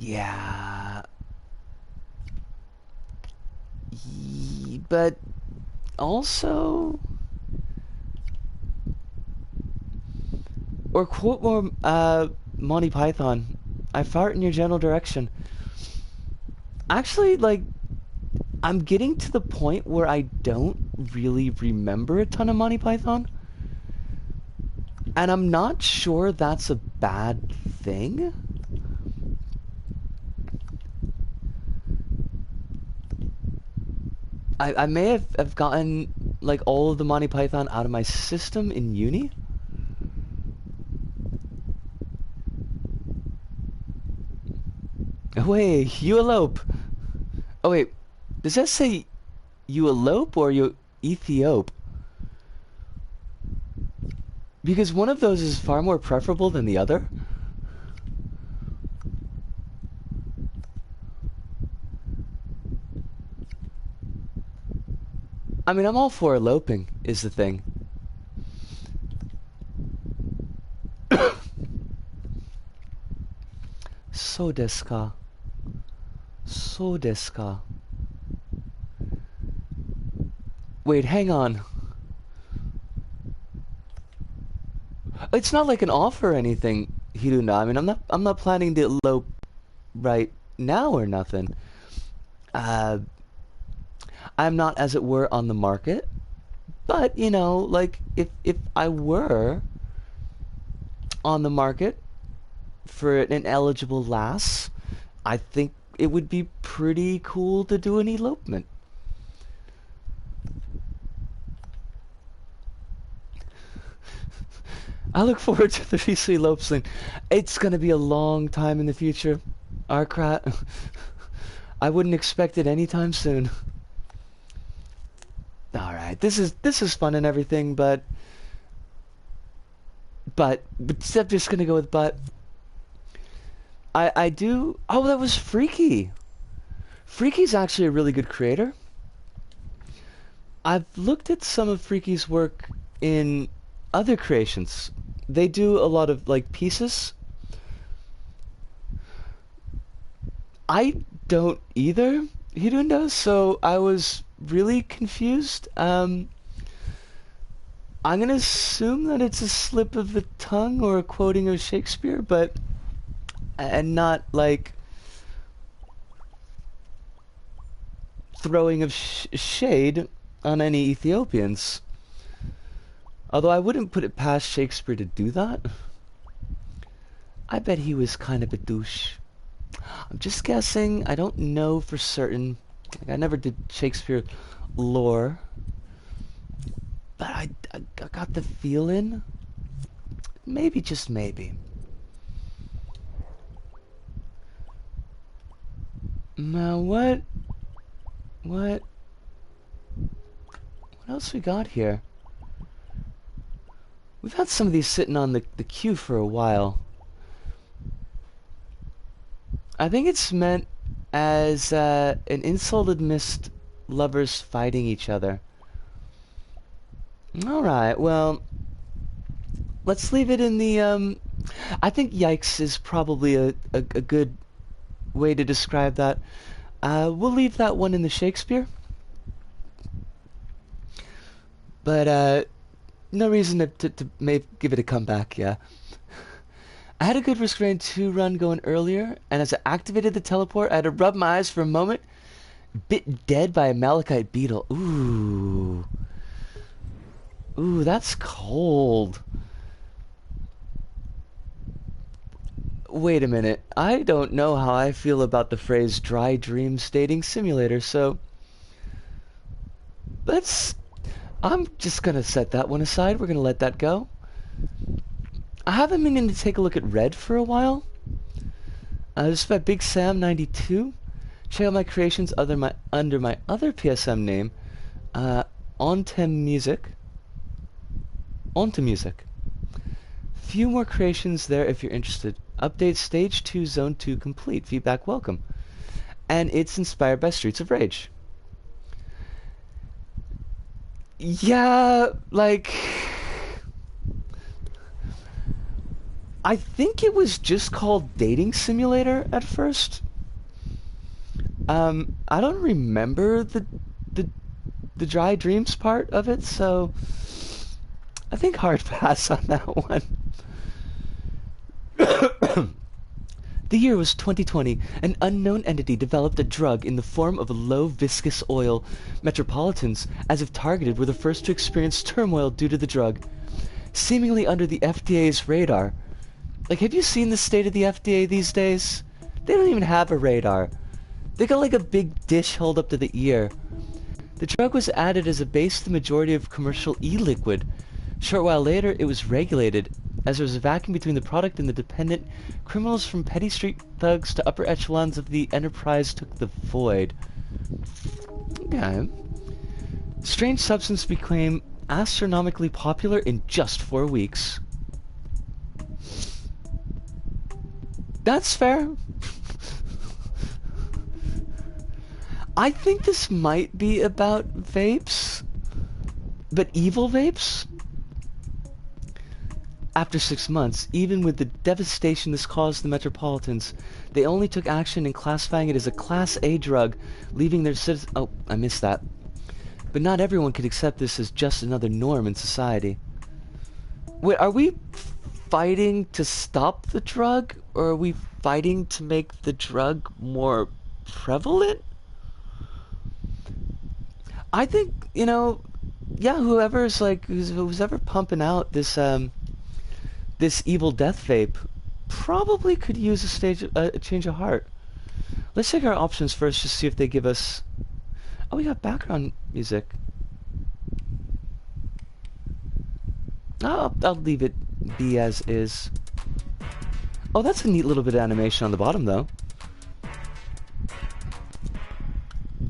A: Yeah. But also, or quote more Monty Python. I fart in your general direction. Actually, like, I'm getting to the point where I don't really remember a ton of Monty Python. And I'm not sure that's a bad thing. I may have gotten, like, all of the Monty Python out of my system in uni. Wait, you elope. Oh wait, does that say you elope or you Ethiop? Because one of those is far more preferable than the other. I mean, I'm all for eloping, is the thing. So desu ka. So desu ka. Wait, hang on. It's not like an offer or anything, Hiruna. I mean, I'm not planning to elope right now or nothing. Uh, I'm not, as it were, on the market. But, you know, like, if I were on the market for an eligible lass, I think it would be pretty cool to do an elopement. I look forward to the Risu elopes thing. It's gonna be a long time in the future, Arcrat. I wouldn't expect it anytime soon. Alright, this is fun and everything, but I'm just gonna go with but. I do. Oh, that was Freaky. Freaky's actually a really good creator. I've looked at some of Freaky's work in other creations. They do a lot of like pieces. I don't either, Hirundo, so I was really confused. I'm gonna assume that it's a slip of the tongue or a quoting of Shakespeare, but and not like throwing of shade on any Ethiopians. Although I wouldn't put it past Shakespeare to do that. I bet he was kind of a douche. I'm just guessing. I don't know for certain. Like, I never did Shakespeare lore. But I got the feeling. Maybe, just maybe. Now what else we got here? We've had some of these sitting on the queue for a while. I think it's meant as an insult amidst lovers fighting each other. Alright, well, let's leave it in the, I think yikes is probably a good way to describe that. We'll leave that one in the Shakespeare. But, no reason to maybe give it a comeback, yeah. I had a good Risk Rain 2 run going earlier, and as I activated the teleport, I had to rub my eyes for a moment. Bit dead by a Malachite beetle. Ooh. Ooh, that's cold. Wait a minute. I don't know how I feel about the phrase dry dreams dating simulator, so I'm just gonna set that one aside. We're gonna let that go. I haven't been going to take a look at Red for a while. This is by Big Sam 92. Check out my creations under my other PSM name, Ontem Music. Onto Music. Few more creations there if you're interested. Update Stage 2 Zone 2 complete. Feedback welcome. And it's inspired by Streets of Rage. Yeah, like, I think it was just called Dating Simulator at first. I don't remember the dry dreams part of it, so I think hard pass on that one. The year was 2020. An unknown entity developed a drug in the form of a low viscous oil. Metropolitans, as if targeted, were the first to experience turmoil due to the drug, seemingly under the FDA's radar. Like, have you seen the state of the FDA these days? They don't even have a radar. They got like a big dish held up to the ear. The drug was added as a base to the majority of commercial e-liquid. A short while later, it was regulated, as there was a vacuum between the product and the dependent. Criminals from petty street thugs to upper echelons of the enterprise took the void. Okay. Strange substance became astronomically popular in just 4 weeks. That's fair. I think this might be about vapes, but evil vapes? After 6 months, even with the devastation this caused the Metropolitans, they only took action in classifying it as a Class A drug, leaving their citizens— oh, I missed that. But not everyone could accept this as just another norm in society. Wait, are we fighting to stop the drug, Or are we fighting to make the drug more prevalent? I think, you know, yeah, whoever's like, who's ever pumping out this, this evil death vape probably could use a change of heart. Let's check our options first, just see if they give us... Oh, we got background music. I'll leave it be as is. Oh, that's a neat little bit of animation on the bottom, though.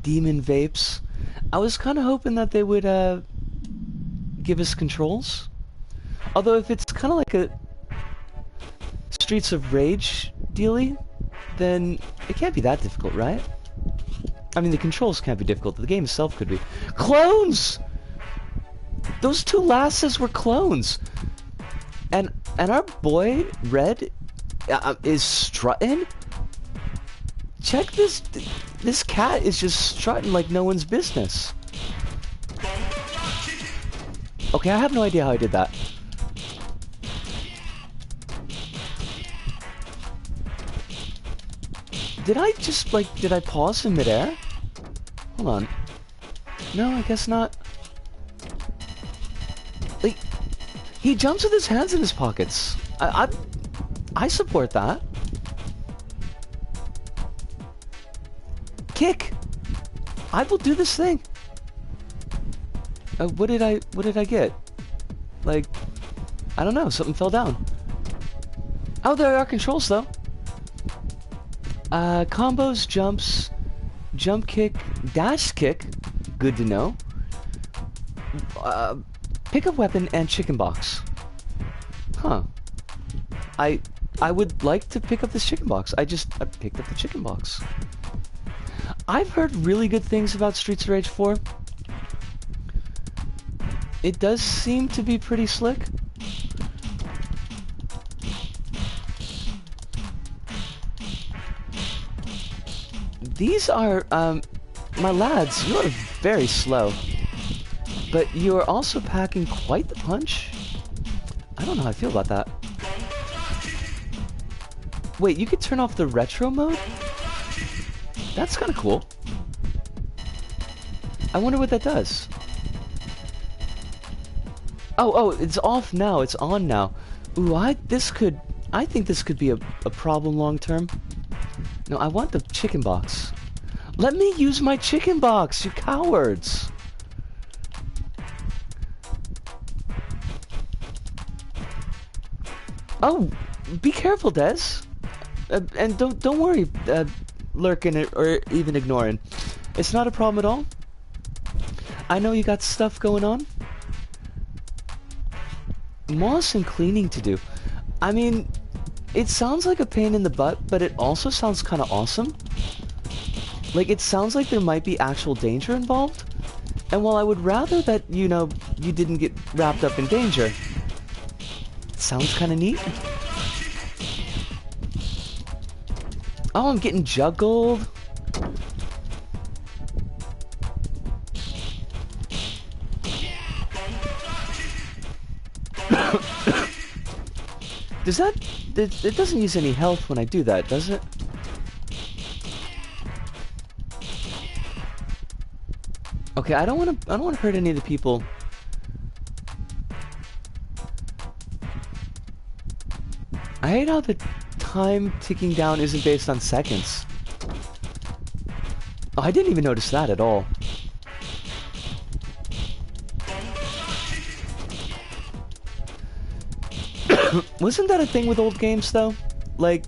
A: Demon vapes. I was kind of hoping that they would give us controls. Although if it's kind of like a Streets of Rage dealy, then it can't be that difficult, right? I mean, the controls can't be difficult. The game itself could be. Clones! Those two lasses were clones. And our boy, Red, is strutting? Check this. This cat is just strutting like no one's business. Okay, I have no idea how I did that. Did I just, like, did I pause in midair? Hold on. No, I guess not. Like, he jumps with his hands in his pockets. I support that. Kick! I will do this thing. What did I get? Like, I don't know, something fell down. Oh, there are controls though. Combos, jumps, jump kick, dash kick, good to know. Pick up weapon and chicken box. Huh. I would like to pick up this chicken box. I picked up the chicken box. I've heard really good things about Streets of Rage 4. It does seem to be pretty slick. These are, my lads, you are very slow. But you are also packing quite the punch. I don't know how I feel about that. Wait, you could turn off the retro mode? That's kind of cool. I wonder what that does. Oh, it's off now. It's on now. Ooh, I think this could be a problem long term. No, I want the chicken box. Let me use my chicken box, you cowards. Oh, be careful, Des. And don't worry, lurking or even ignoring. It's not a problem at all. I know you got stuff going on. Moss and cleaning to do. I mean, it sounds like a pain in the butt, but it also sounds kind of awesome. Like, it sounds like there might be actual danger involved. And while I would rather that, you know, you didn't get wrapped up in danger, it sounds kind of neat. Oh, I'm getting juggled. Does that... It doesn't use any health when I do that, does it? Okay, I don't want to hurt any of the people. I hate how the time ticking down isn't based on seconds. Oh, I didn't even notice that at all. Wasn't that a thing with old games, though? Like,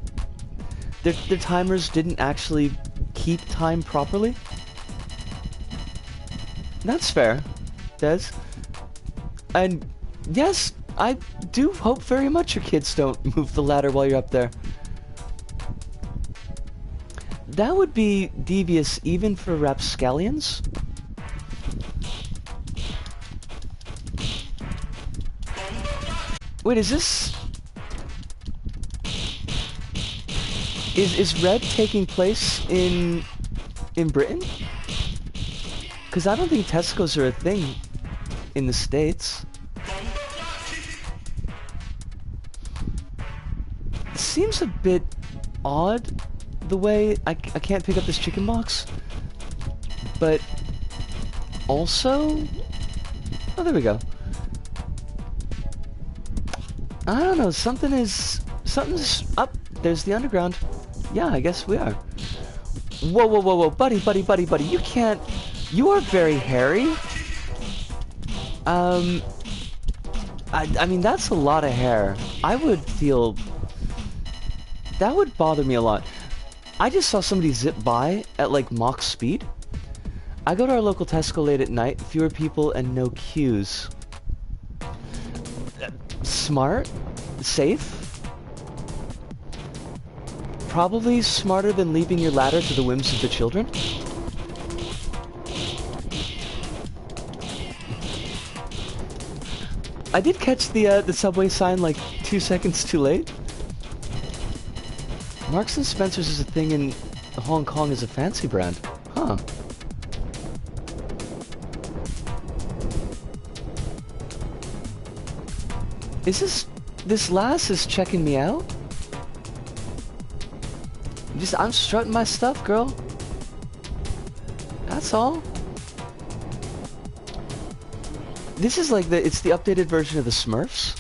A: their timers didn't actually keep time properly? That's fair, Des. And, yes, I do hope very much your kids don't move the ladder while you're up there. That would be devious even for rapscallions. Wait, is this... Is Red taking place in Britain? Because I don't think Tesco's are a thing in the States. seems a bit odd the way I can't pick up this chicken box. But also... Oh, there we go. I don't know, something's up. There's the underground. Yeah, I guess we are. Whoa, whoa, whoa, whoa, buddy, buddy, buddy, buddy, you can't... You are very hairy. I mean, that's a lot of hair. I would feel... That would bother me a lot. I just saw somebody zip by at, like, Mach speed. I go to our local Tesco late at night, fewer people and no queues. Smart? Safe? Probably smarter than leaving your ladder to the whims of the children. I did catch the subway sign like 2 seconds too late. Marks and Spencer's is a thing in Hong Kong as a fancy brand. Huh. Is this lass is checking me out? I'm strutting my stuff, girl. That's all. This is like it's the updated version of the Smurfs.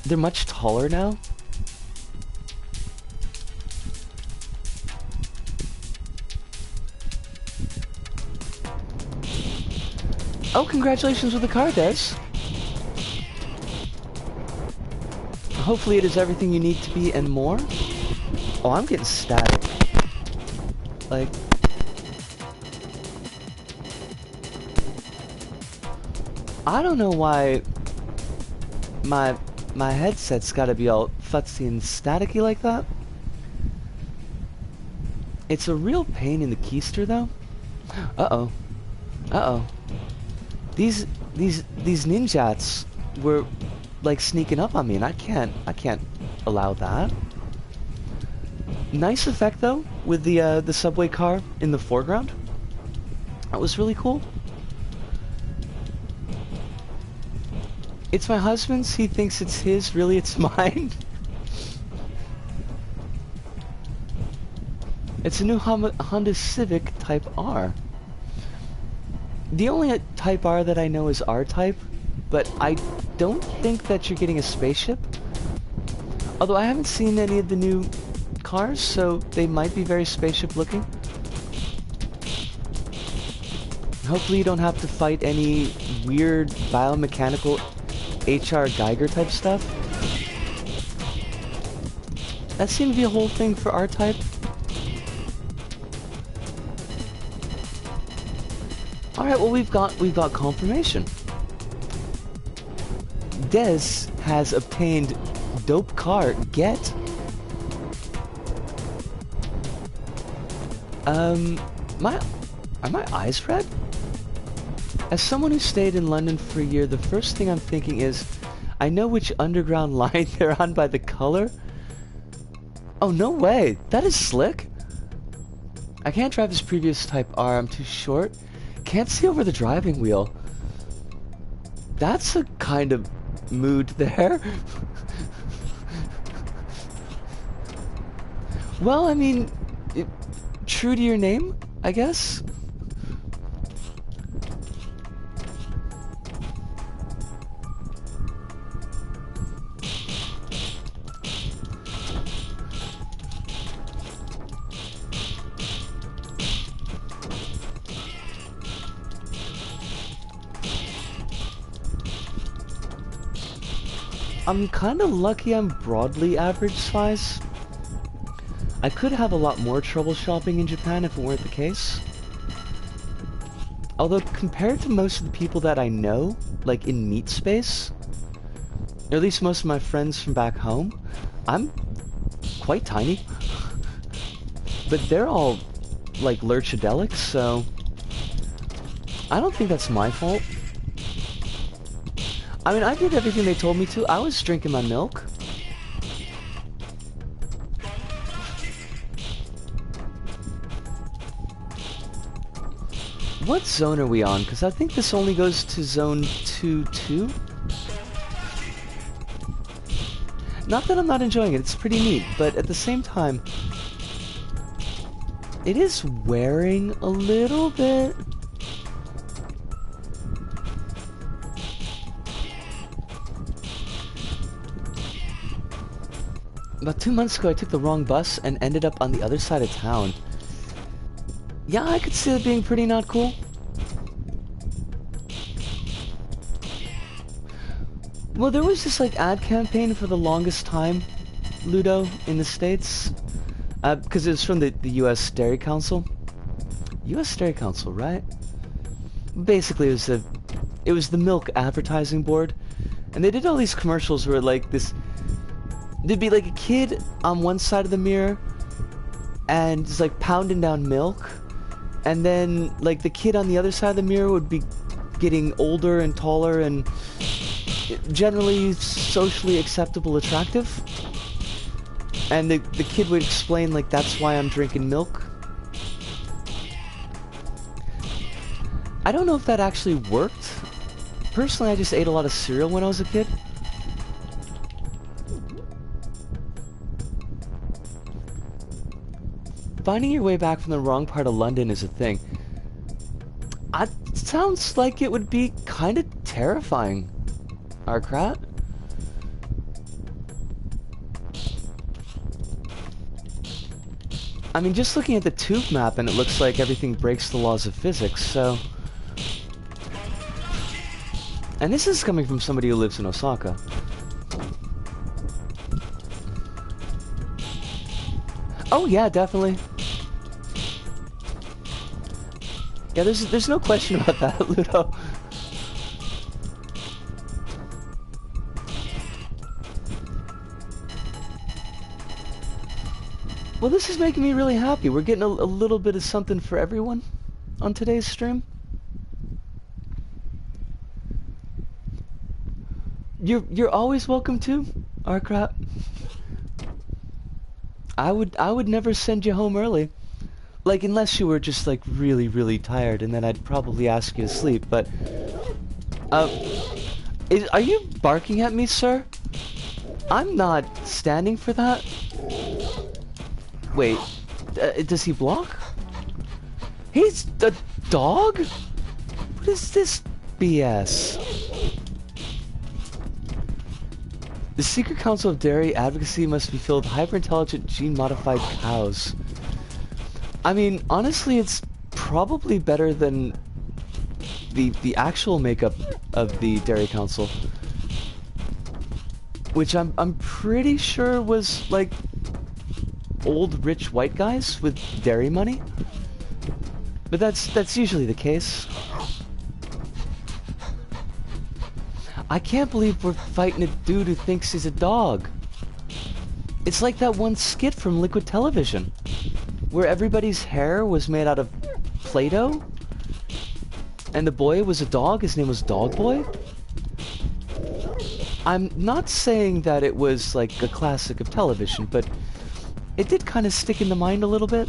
A: They're much taller now. Oh, congratulations with the car, Des. Hopefully it is everything you need to be and more. Oh, I'm getting static. Like... I don't know why my headset's gotta be all futzy and staticky like that. It's a real pain in the keister, though. Uh-oh. Uh-oh. These ninjats were, like, sneaking up on me, and I can't allow that. Nice effect, though, with the subway car in the foreground. That was really cool. It's my husband's, he thinks it's his, really it's mine. It's a new Honda Civic Type R. The only Type R that I know is R-Type, but I don't think that you're getting a spaceship. Although I haven't seen any of the new cars, so they might be very spaceship looking. Hopefully you don't have to fight any weird biomechanical H.R. Geiger type stuff. That seemed to be a whole thing for R-Type. Alright, well we've got confirmation. Des has obtained dope car get. Are my eyes red? As someone who stayed in London for a year, the first thing I'm thinking is, I know which underground line they're on by the color. Oh, no way. That is slick. I can't drive this previous Type R, I'm too short. Can't see over the driving wheel. That's a kind of mood there. Well, I mean, true to your name, I guess. I'm kind of lucky I'm broadly average size. I could have a lot more trouble shopping in Japan if it weren't the case. Although compared to most of the people that I know, like in meat space, or at least most of my friends from back home, I'm quite tiny. But they're all like lurchadelics, so I don't think that's my fault. I mean, I did everything they told me to. I was drinking my milk. What zone are we on? Because I think this only goes to zone 2-2. Not that I'm not enjoying it, it's pretty neat, but at the same time, it is wearing a little bit. About 2 months ago, I took the wrong bus and ended up on the other side of town. Yeah, I could see it being pretty not cool. Well, there was this, like, ad campaign for the longest time, Ludo, in the States. Because it was from the U.S. Dairy Council. U.S. Dairy Council, right? Basically, it was the milk advertising board. And they did all these commercials where, like, there'd be, like, a kid on one side of the mirror and just, like, pounding down milk. And then, like, the kid on the other side of the mirror would be getting older and taller and generally socially acceptable, attractive. And the kid would explain, like, that's why I'm drinking milk. I don't know if that actually worked. Personally, I just ate a lot of cereal when I was a kid. Finding your way back from the wrong part of London is a thing. It sounds like it would be kind of terrifying, Arkrat. I mean, just looking at the tube map, and it looks like everything breaks the laws of physics, so... And this is coming from somebody who lives in Osaka. Oh yeah, definitely. Yeah, there's no question about that, Ludo. Well, this is making me really happy. We're getting a little bit of something for everyone on today's stream. You're always welcome to, Arkrat. I would never send you home early. Like, unless you were just, like, really, really tired, and then I'd probably ask you to sleep, but... are you barking at me, sir? I'm not standing for that. Wait, does he block? He's a dog? What is this BS? The Secret Council of Dairy Advocacy must be filled with hyper-intelligent gene-modified cows. I mean, honestly, it's probably better than the actual makeup of the Dairy Council, which I'm pretty sure was like old rich white guys with dairy money. But that's usually the case. I can't believe we're fighting a dude who thinks he's a dog. It's like that one skit from Liquid Television, where everybody's hair was made out of Play-Doh, and the boy was a dog, his name was Dog Boy. I'm not saying that it was like a classic of television, but it did kind of stick in the mind a little bit.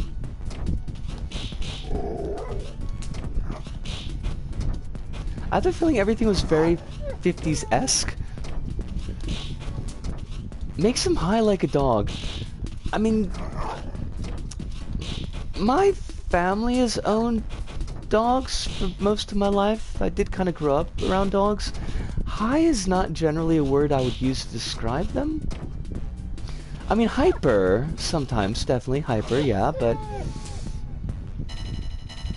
A: I have a feeling everything was very 50s-esque. Makes him high like a dog. I mean, my family has owned dogs for most of my life. I did kind of grow up around dogs. High is not generally a word I would use to describe them. I mean, hyper, sometimes, definitely hyper, yeah, but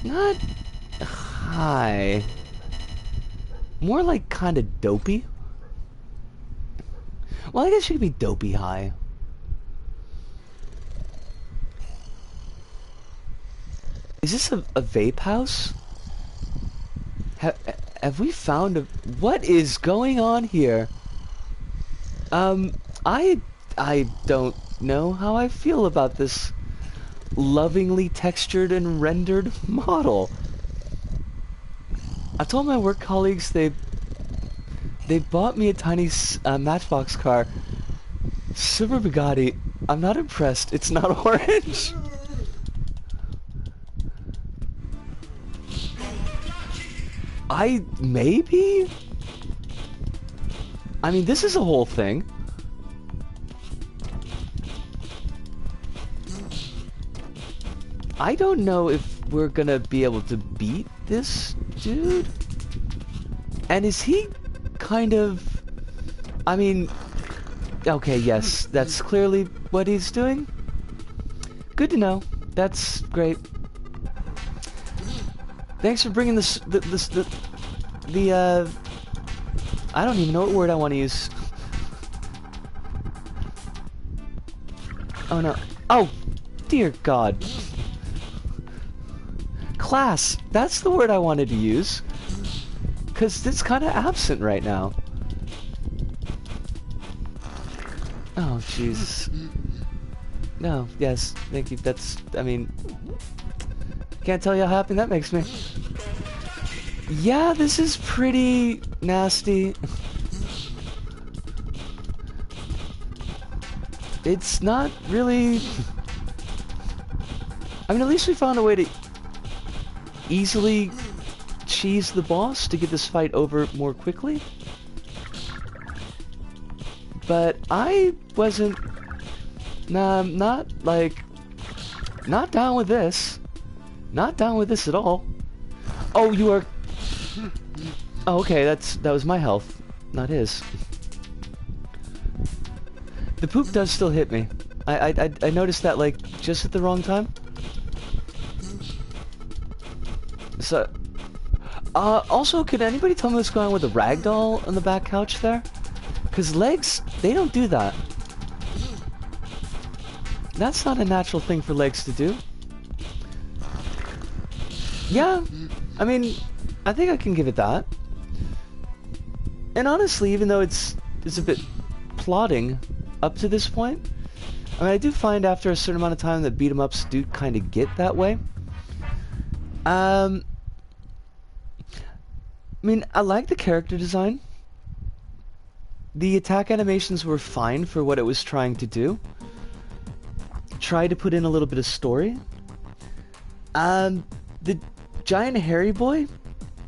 A: not high. More like kind of dopey. Well, I guess you could be dopey high. Is this a vape house? Have we found a... What is going on here? I don't know how I feel about this lovingly textured and rendered model. I told my work colleagues they bought me a tiny Matchbox car. Super Bugatti. I'm not impressed. It's not orange. Maybe? I mean, this is a whole thing. I don't know if we're gonna be able to beat this dude. And is he kind of... I mean... Okay, yes, that's clearly what he's doing. Good to know. That's great. Thanks for bringing this... I don't even know what word I want to use. Oh no. Oh! Dear God. Class! That's the word I wanted to use. Because it's kind of absent right now. Oh, Jesus. No, yes, thank you. That's, I mean... Can't tell you how happy that makes me. Yeah, this is pretty nasty. It's not really... I mean, at least we found a way to easily cheese the boss to get this fight over more quickly. But I wasn't... Nah, not down with this. Not down with this at all. Oh, you are... Oh, okay, that was my health, not his. The poop does still hit me. I noticed that, like, just at the wrong time. So... also, could anybody tell me what's going on with the ragdoll on the back couch there? Because legs, they don't do that. That's not a natural thing for legs to do. Yeah, I mean, I think I can give it that. And honestly, even though it's a bit plodding up to this point, I mean, I do find after a certain amount of time that beat 'em ups do kind of get that way. I mean, I like the character design. The attack animations were fine for what it was trying to do. Tried to put in a little bit of story. The giant hairy boy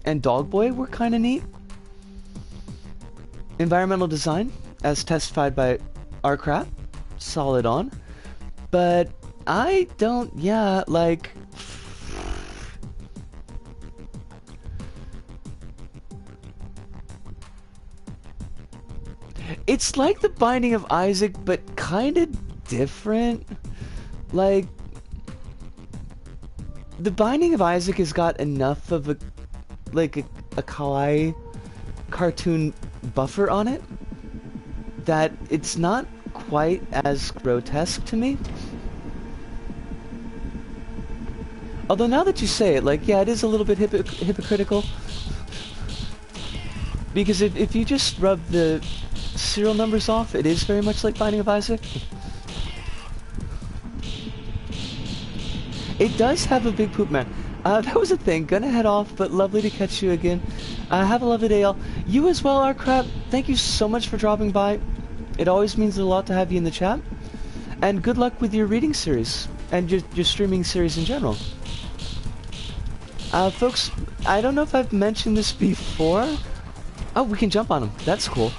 A: and dog boy were kind of neat. Environmental design, as testified by R-Crap, solid on. But I don't, yeah, like... It's like the Binding of Isaac, but kind of different. Like, the Binding of Isaac has got enough of a kawaii cartoon buffer on it that it's not quite as grotesque to me. Although now that you say it, like, yeah, it is a little bit hypocritical. Because if you just rub the serial numbers off, it is very much like Binding of Isaac. It does have a big poop man. That was a thing. Gonna head off, but lovely to catch you again. Have a lovely day, all. You as well, R-Crap. Thank you so much for dropping by. It always means a lot to have you in the chat. And good luck with your reading series and your streaming series in general. Folks, I don't know if I've mentioned this before. Oh, we can jump on him. That's cool.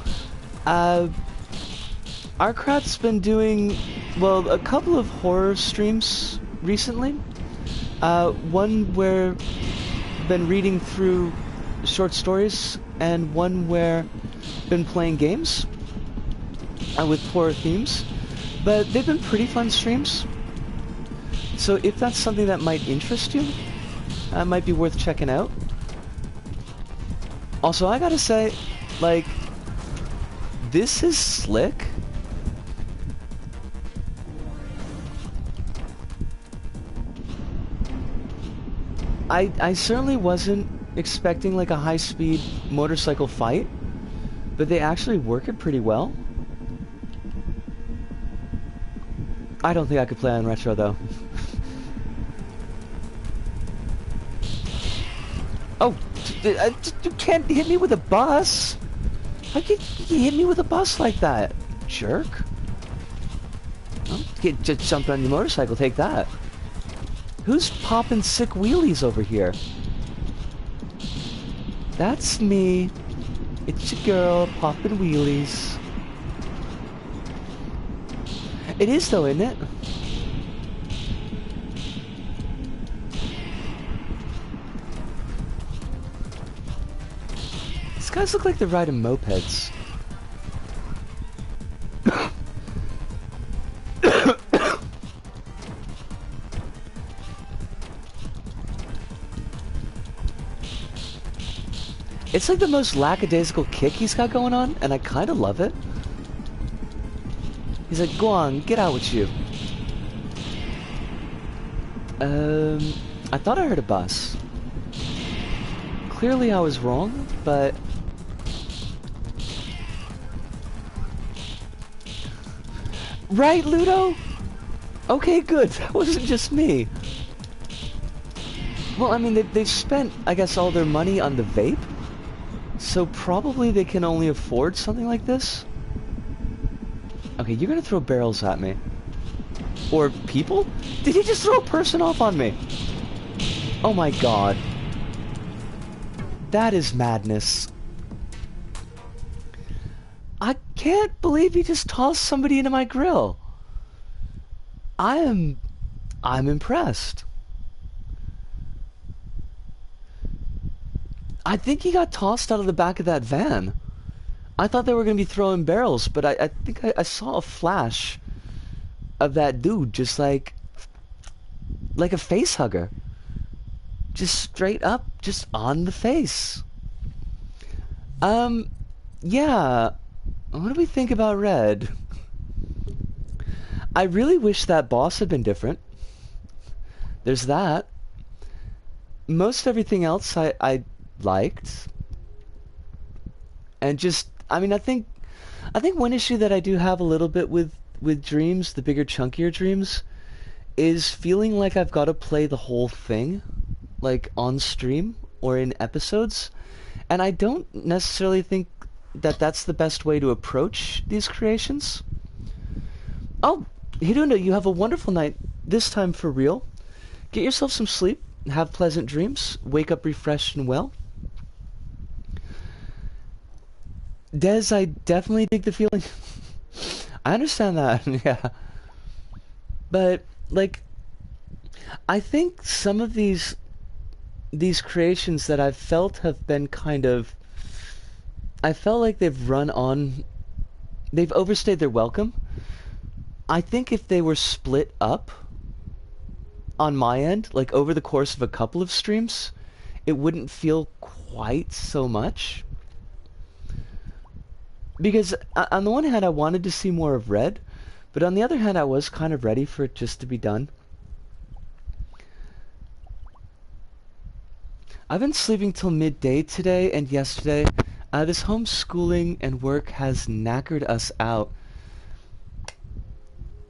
A: R-Crap's been doing, well, a couple of horror streams recently. One where been reading through short stories, and one where been playing games with horror themes. But they've been pretty fun streams. So if that's something that might interest you, might be worth checking out. Also, I gotta say, like, this is slick. I certainly wasn't expecting like a high-speed motorcycle fight, but they actually work it pretty well. I don't think I could play on retro though. Oh, you can't hit me with a bus. How can you hit me with a bus like that, jerk? Well, just jump on your motorcycle, take that. Who's popping sick wheelies over here? That's me. It's your girl popping wheelies. It is though, isn't it? These guys look like they're riding mopeds. It's like the most lackadaisical kick he's got going on, and I kind of love it. He's like, go on, get out with you. I thought I heard a bus. Clearly I was wrong, but... Right, Ludo? Okay, good. That wasn't just me. Well, I mean, they've spent, I guess, all their money on the vape. So probably they can only afford something like this. Okay, you're gonna throw barrels at me. Or people? Did he just throw a person off on me? Oh my god. That is madness. I can't believe he just tossed somebody into my grill. I'm impressed. I think he got tossed out of the back of that van. I thought they were going to be throwing barrels, but I think I saw a flash of that dude just like a face hugger. Just straight up, just on the face. Yeah. What do we think about Red? I really wish that boss had been different. There's that. Most everything else I liked. And just, I mean, I think one issue that I do have a little bit with Dreams, the bigger, chunkier Dreams, is feeling like I've got to play the whole thing, like on stream or in episodes. And I don't necessarily think that that's the best way to approach these creations. Oh, Hiruna, you have a wonderful night, this time for real. Get yourself some sleep, have pleasant dreams, wake up refreshed and well. Des, I definitely dig the feeling. I understand that, yeah. But, like, I think some of these creations that I've felt have been kind of... I felt like they've overstayed their welcome. I think if they were split up on my end, like over the course of a couple of streams, it wouldn't feel quite so much. Because on the one hand, I wanted to see more of Red, but on the other hand, I was kind of ready for it just to be done. I've been sleeping till midday today and yesterday. This homeschooling and work has knackered us out.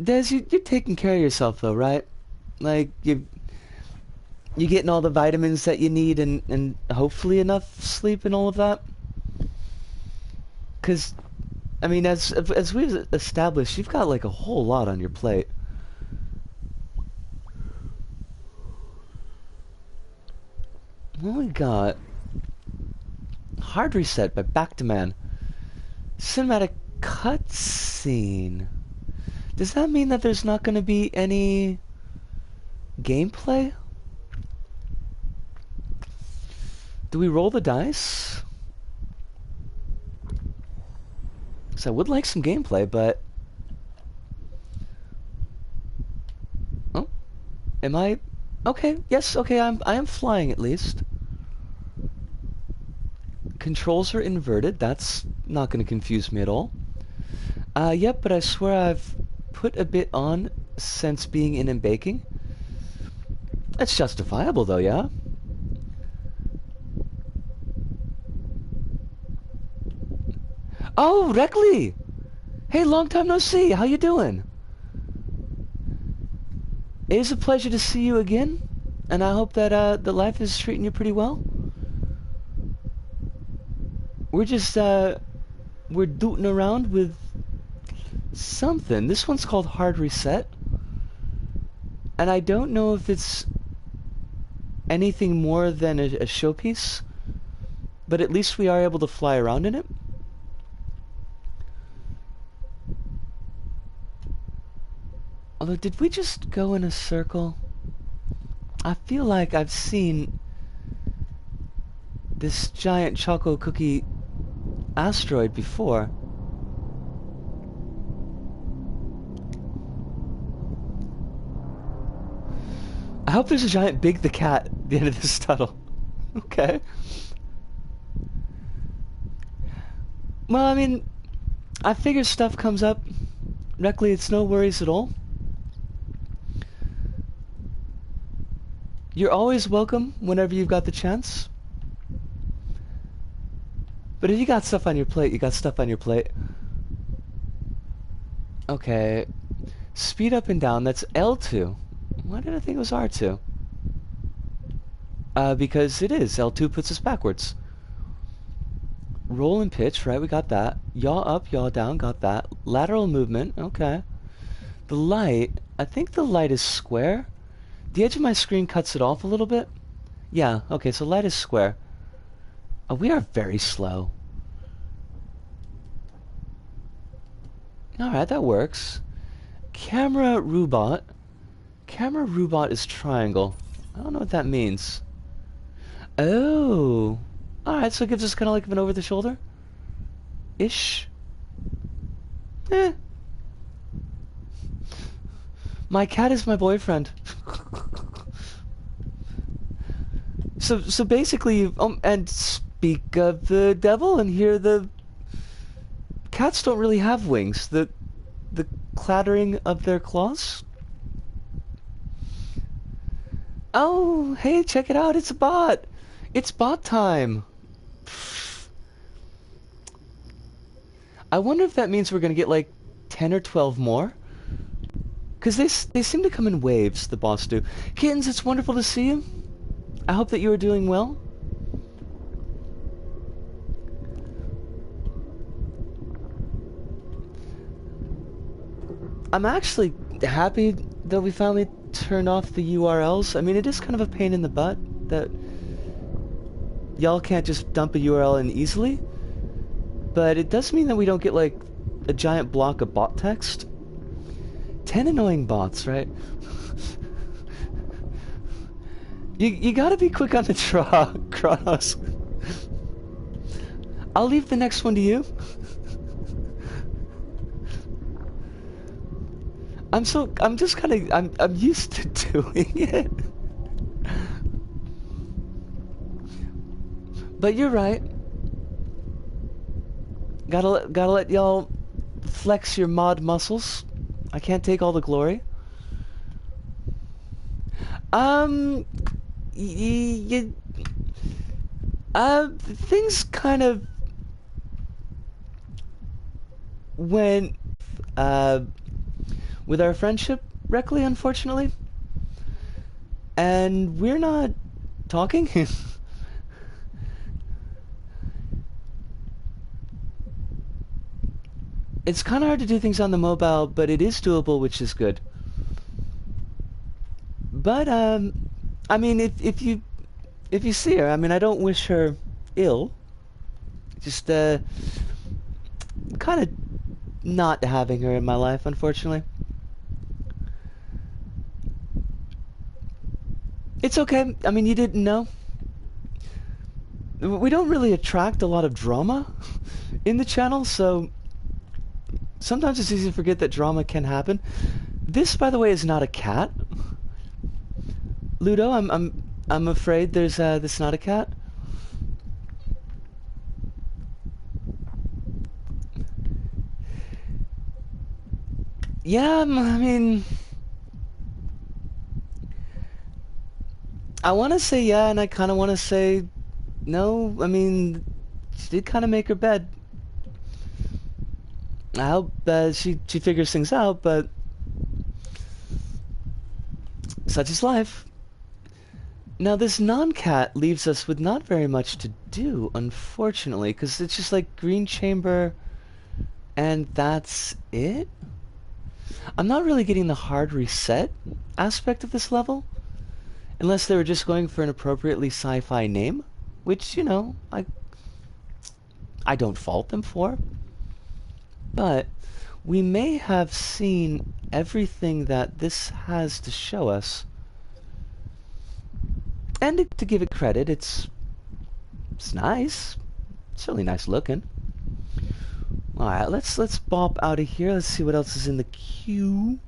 A: Des, you're taking care of yourself though, right? Like, you're getting all the vitamins that you need and hopefully enough sleep and all of that? Because, I mean, as we've established, you've got like a whole lot on your plate. What we got? Hard Reset by Back to Man. Cinematic cutscene. Does that mean that there's not going to be any gameplay? Do we roll the dice? Because I would like some gameplay, but... Oh? Am I... Okay, yes, okay, I am flying at least. Controls are inverted, that's not going to confuse me at all. Yep, but I swear I've put a bit on since being in and baking. It's justifiable though, yeah? Oh, Reckley! Hey, long time no see, how you doing? It is a pleasure to see you again, and I hope that the life is treating you pretty well. We're just, we're dooting around with something. This one's called Hard Reset. And I don't know if it's anything more than a showpiece, but at least we are able to fly around in it. Although, did we just go in a circle? I feel like I've seen this giant choco cookie asteroid before. I hope there's a giant Big the Cat at the end of this tunnel. Okay. Well, I mean, I figure stuff comes up. Luckily, it's no worries at all. You're always welcome whenever you've got the chance. But if you got stuff on your plate, you got stuff on your plate. Okay. Speed up and down, that's L2. Why did I think it was R2? Because it is. L2 puts us backwards. Roll and pitch, right, we got that. Yaw up, yaw down, got that. Lateral movement, okay. The light, I think the light is square. The edge of my screen cuts it off a little bit. Yeah, okay, so light is square. Oh, we are very slow. Alright, that works. Camera robot. Camera robot is triangle. I don't know what that means. Oh. Alright, so it gives us kind of like an over-the-shoulder? Ish. Eh. My cat is my boyfriend. So basically, and speak of the devil, and here the cats don't really have wings. The clattering of their claws. Oh, hey, check it out, it's a bot. It's bot time. I wonder if that means we're gonna get like 10 or 12 more. Because they seem to come in waves, the boss do. Kittens, it's wonderful to see you. I hope that you are doing well. I'm actually happy that we finally turned off the URLs. I mean, it is kind of a pain in the butt that y'all can't just dump a URL in easily. But it does mean that we don't get, like, a giant block of bot text. 10 annoying bots, right? You gotta be quick on the draw, Kronos. I'll leave the next one to you. I'm used to doing it. But you're right. Gotta let y'all flex your mod muscles. I can't take all the glory. Things kind of went, with our friendship, Reckley, unfortunately. And we're not talking. It's kind of hard to do things on the mobile, but it is doable, which is good. But, I mean, if you see her, I mean, I don't wish her ill. Just, kind of not having her in my life, unfortunately. It's okay. I mean, you didn't know. We don't really attract a lot of drama in the channel, so sometimes it's easy to forget that drama can happen. This, by the way, is not a cat. Ludo, I'm afraid this is not a cat. Yeah, I mean, I want to say yeah, and I kind of want to say no. I mean, she did kind of make her bed. I hope she figures things out, but such is life. Now, this non-cat leaves us with not very much to do, unfortunately, because it's just like green chamber, and that's it? I'm not really getting the hard reset aspect of this level, unless they were just going for an appropriately sci-fi name, which, you know, I don't fault them for. But we may have seen everything that this has to show us. And to give it credit, it's nice. It's really nice looking. Alright, let's bop out of here. Let's see what else is in the queue.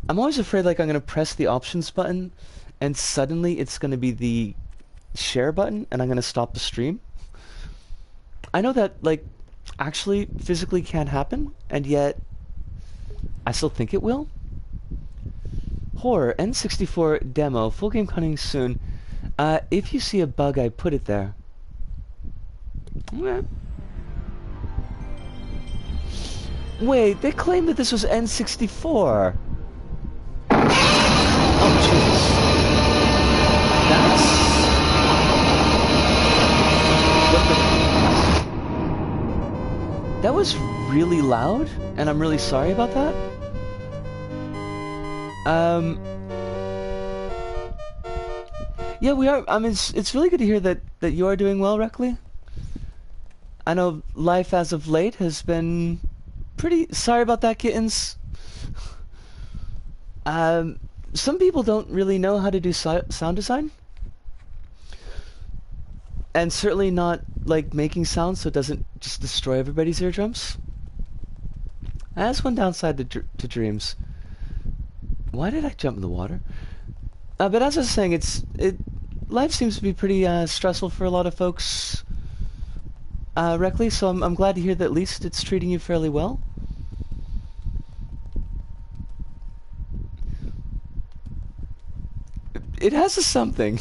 A: I'm always afraid like I'm gonna press the options button and suddenly it's gonna be the share button and I'm gonna stop the stream. I know that like actually physically can't happen, and yet I still think it will. Horror N64 demo, full game coming soon. If you see a bug, I put it there. Okay. Wait, they claimed that this was N64. Oh, Jesus. That was really loud, and I'm really sorry about that. Yeah, we are. I mean, it's really good to hear that you are doing well, Reckley. I know life as of late has been pretty... Sorry about that, kittens. Some people don't really know how to do sound design. And certainly not, like, making sounds so it doesn't just destroy everybody's eardrums. That's one downside to Dreams. Why did I jump in the water? But as I was saying, life seems to be pretty stressful for a lot of folks, Reckley, so I'm glad to hear that at least it's treating you fairly well. It has a something.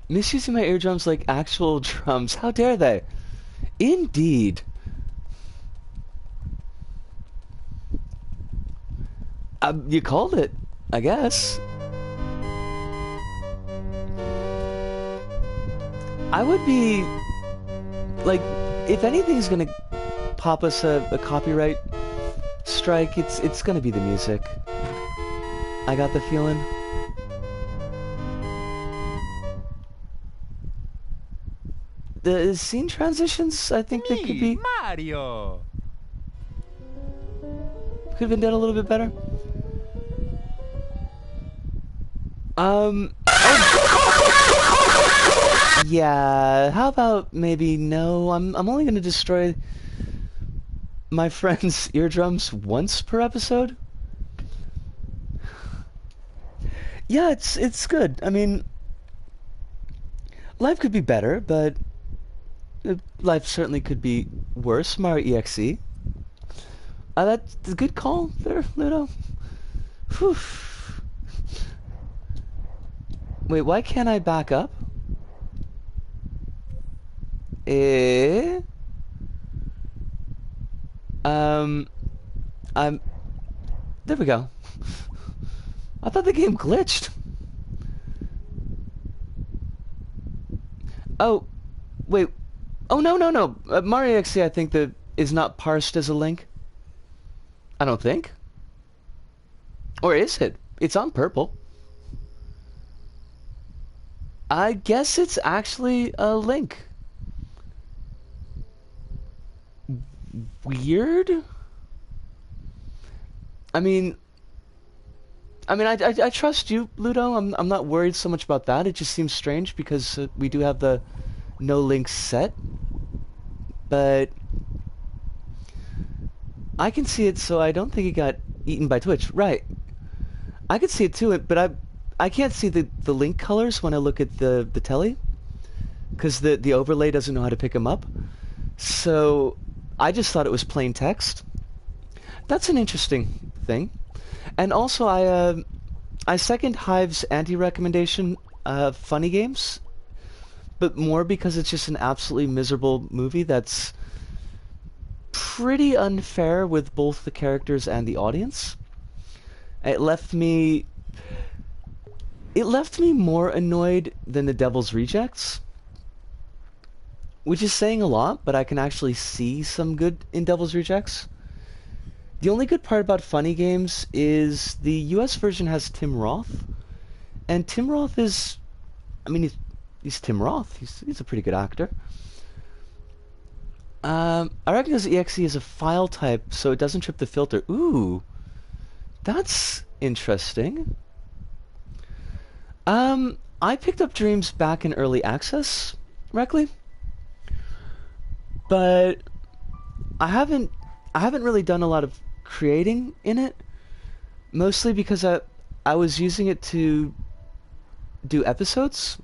A: Misusing my eardrums like actual drums. How dare they? Indeed. You called it, I guess. I would be... Like, if anything's gonna pop us a copyright strike, it's gonna be the music. I got the feeling. The scene transitions, I think they could be...
C: Mario!
A: Could have been done a little bit better. Oh. Yeah, how about maybe no? I'm only gonna destroy my friend's eardrums once per episode. Yeah, it's good. I mean, life could be better, but life certainly could be worse. Mario EXE. That's a good call there, Ludo. Whew. Wait, why can't I back up? There we go. I thought the game glitched. Oh, wait. Oh, no. Mario EXE, I think, is not parsed as a link. I don't think. Or is it? It's on purple. I guess it's actually a link. Weird? I mean, I trust you, Ludo. I'm not worried so much about that. It just seems strange because we do have the no links set. But I can see it, so I don't think it got eaten by Twitch. Right. I can see it too, but I can't see the link colors when I look at the telly, because the overlay doesn't know how to pick them up. So I just thought it was plain text. That's an interesting thing. And also I second Hive's anti-recommendation of funny games, but more because it's just an absolutely miserable movie that's pretty unfair with both the characters and the audience. It left me more annoyed than The Devil's Rejects, which is saying a lot, but I can actually see some good in Devil's Rejects. The only good part about funny games is the US version has Tim Roth, and Tim Roth is, I mean, he's Tim Roth. He's a pretty good actor. I recognize EXE is a file type, so it doesn't trip the filter. Ooh, that's interesting. I picked up Dreams back in early access, correctly, but I haven't I haven't really done a lot of creating in it, mostly because I was using it to do episodes.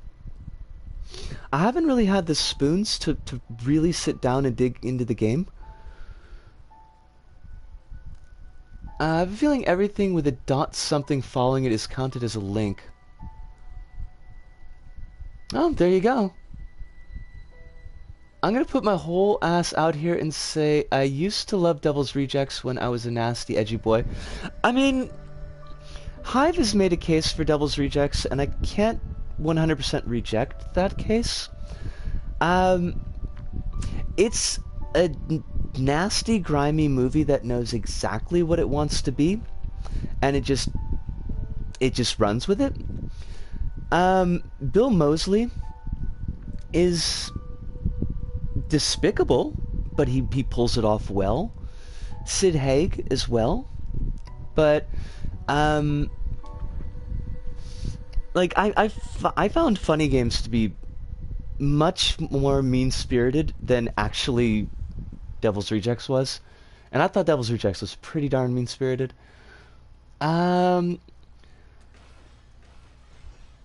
A: I haven't really had the spoons to really sit down and dig into the game. I have a feeling everything with a dot something following it is counted as a link. Oh, there you go. I'm gonna put my whole ass out here and say I used to love Devil's Rejects when I was a nasty, edgy boy. I mean, Hive has made a case for Devil's Rejects, and I can't 100% reject that case. It's a nasty, grimy movie that knows exactly what it wants to be, and it just runs with it. Bill Moseley is despicable, but he pulls it off well. Sid Haig as well, but like I found Funny Games to be much more mean-spirited than actually Devil's Rejects was, and I thought Devil's Rejects was pretty darn mean-spirited.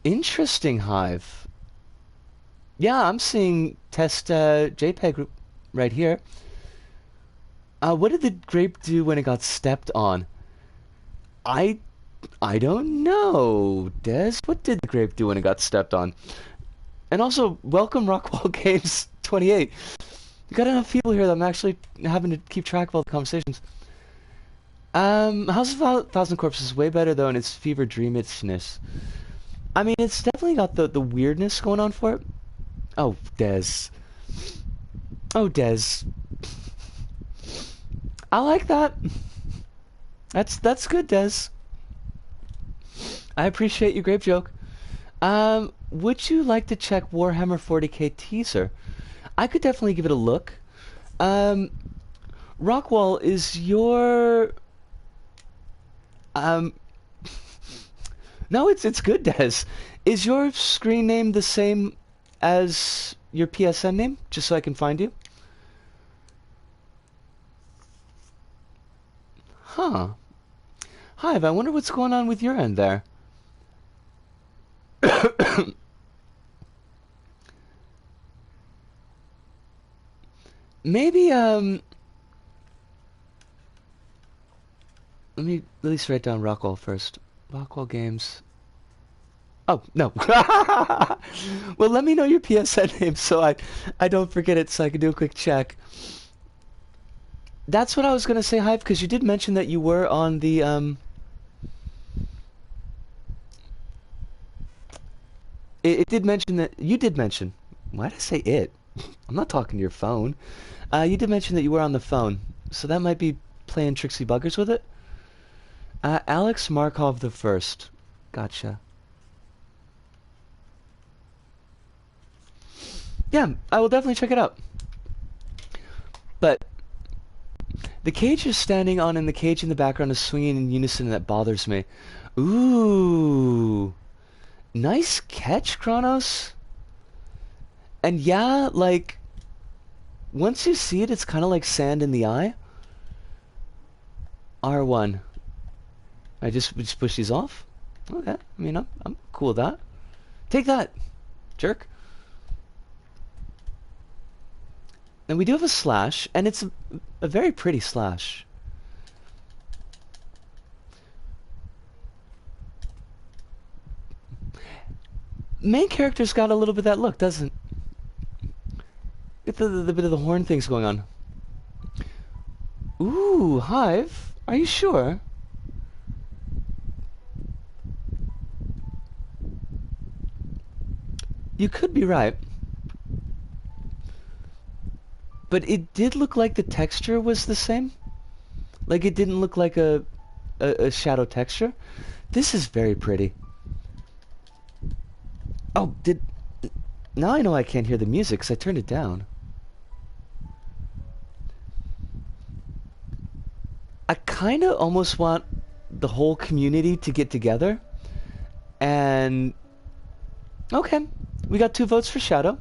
A: Interesting, Hive. Yeah, I'm seeing test JPEG right here. What did the grape do when it got stepped on? I don't know, Des. What did the grape do when it got stepped on? And also, welcome Rockwall Games 28. You got enough people here that I'm actually having to keep track of all the conversations. House of Thousand Corpses is way better though in its fever dream itchness. I mean, it's definitely got the weirdness going on for it. Oh, Des. Oh, Des. I like that. That's good, Des. I appreciate your grape joke. Would you like to check Warhammer 40k teaser? I could definitely give it a look. Rockwall, is your... No, it's good, Des. Is your screen name the same as your PSN name? Just so I can find you? Huh. Hive, I wonder what's going on with your end there. Maybe, let me at least write down Rockwall first. Rockwall Games. Oh, no. Well, let me know your PSN name so I don't forget it so I can do a quick check. That's what I was going to say, Hive, because you did mention that you were on the, It did mention that... You did mention... Why did I say it? I'm not talking to your phone. You did mention that you were on the phone, so that might be playing tricksy buggers with it. Alex Markov the First. Gotcha. Yeah, I will definitely check it out. But the cage you're standing on and the cage in the background is swinging in unison, and that bothers me. Ooh. Nice catch, Kronos. And yeah, like, once you see it, it's kind of like sand in the eye. R1. I just push these off. Okay, I mean, I'm cool with that. Take that, jerk. And we do have a slash, and it's a very pretty slash. Main character's got a little bit of that look, doesn't? Get the bit of the horn things going on. Ooh, Hive, are you sure? You could be right. But it did look like the texture was the same. Like it didn't look like a shadow texture. This is very pretty. Oh, now I know I can't hear the music because I turned it down. I kind of almost want the whole community to get together and Okay. We got 2 votes for Shadow.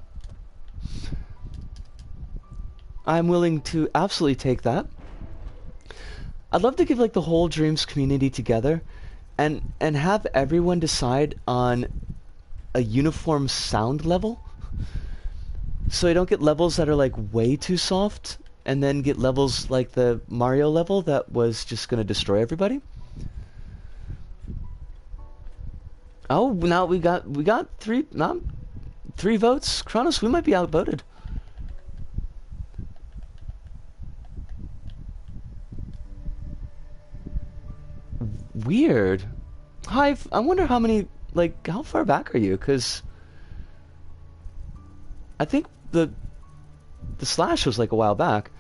A: I'm willing to absolutely take that. I'd love to give like the whole Dreams community together and have everyone decide on a uniform sound level. So I don't get levels that are like way too soft and then get levels like the Mario level that was just going to destroy everybody. Oh, now we got 3 votes. Kronos, we might be outvoted. Weird. Hive, I wonder how many, like, how far back are you? Because I think the slash was like a while back.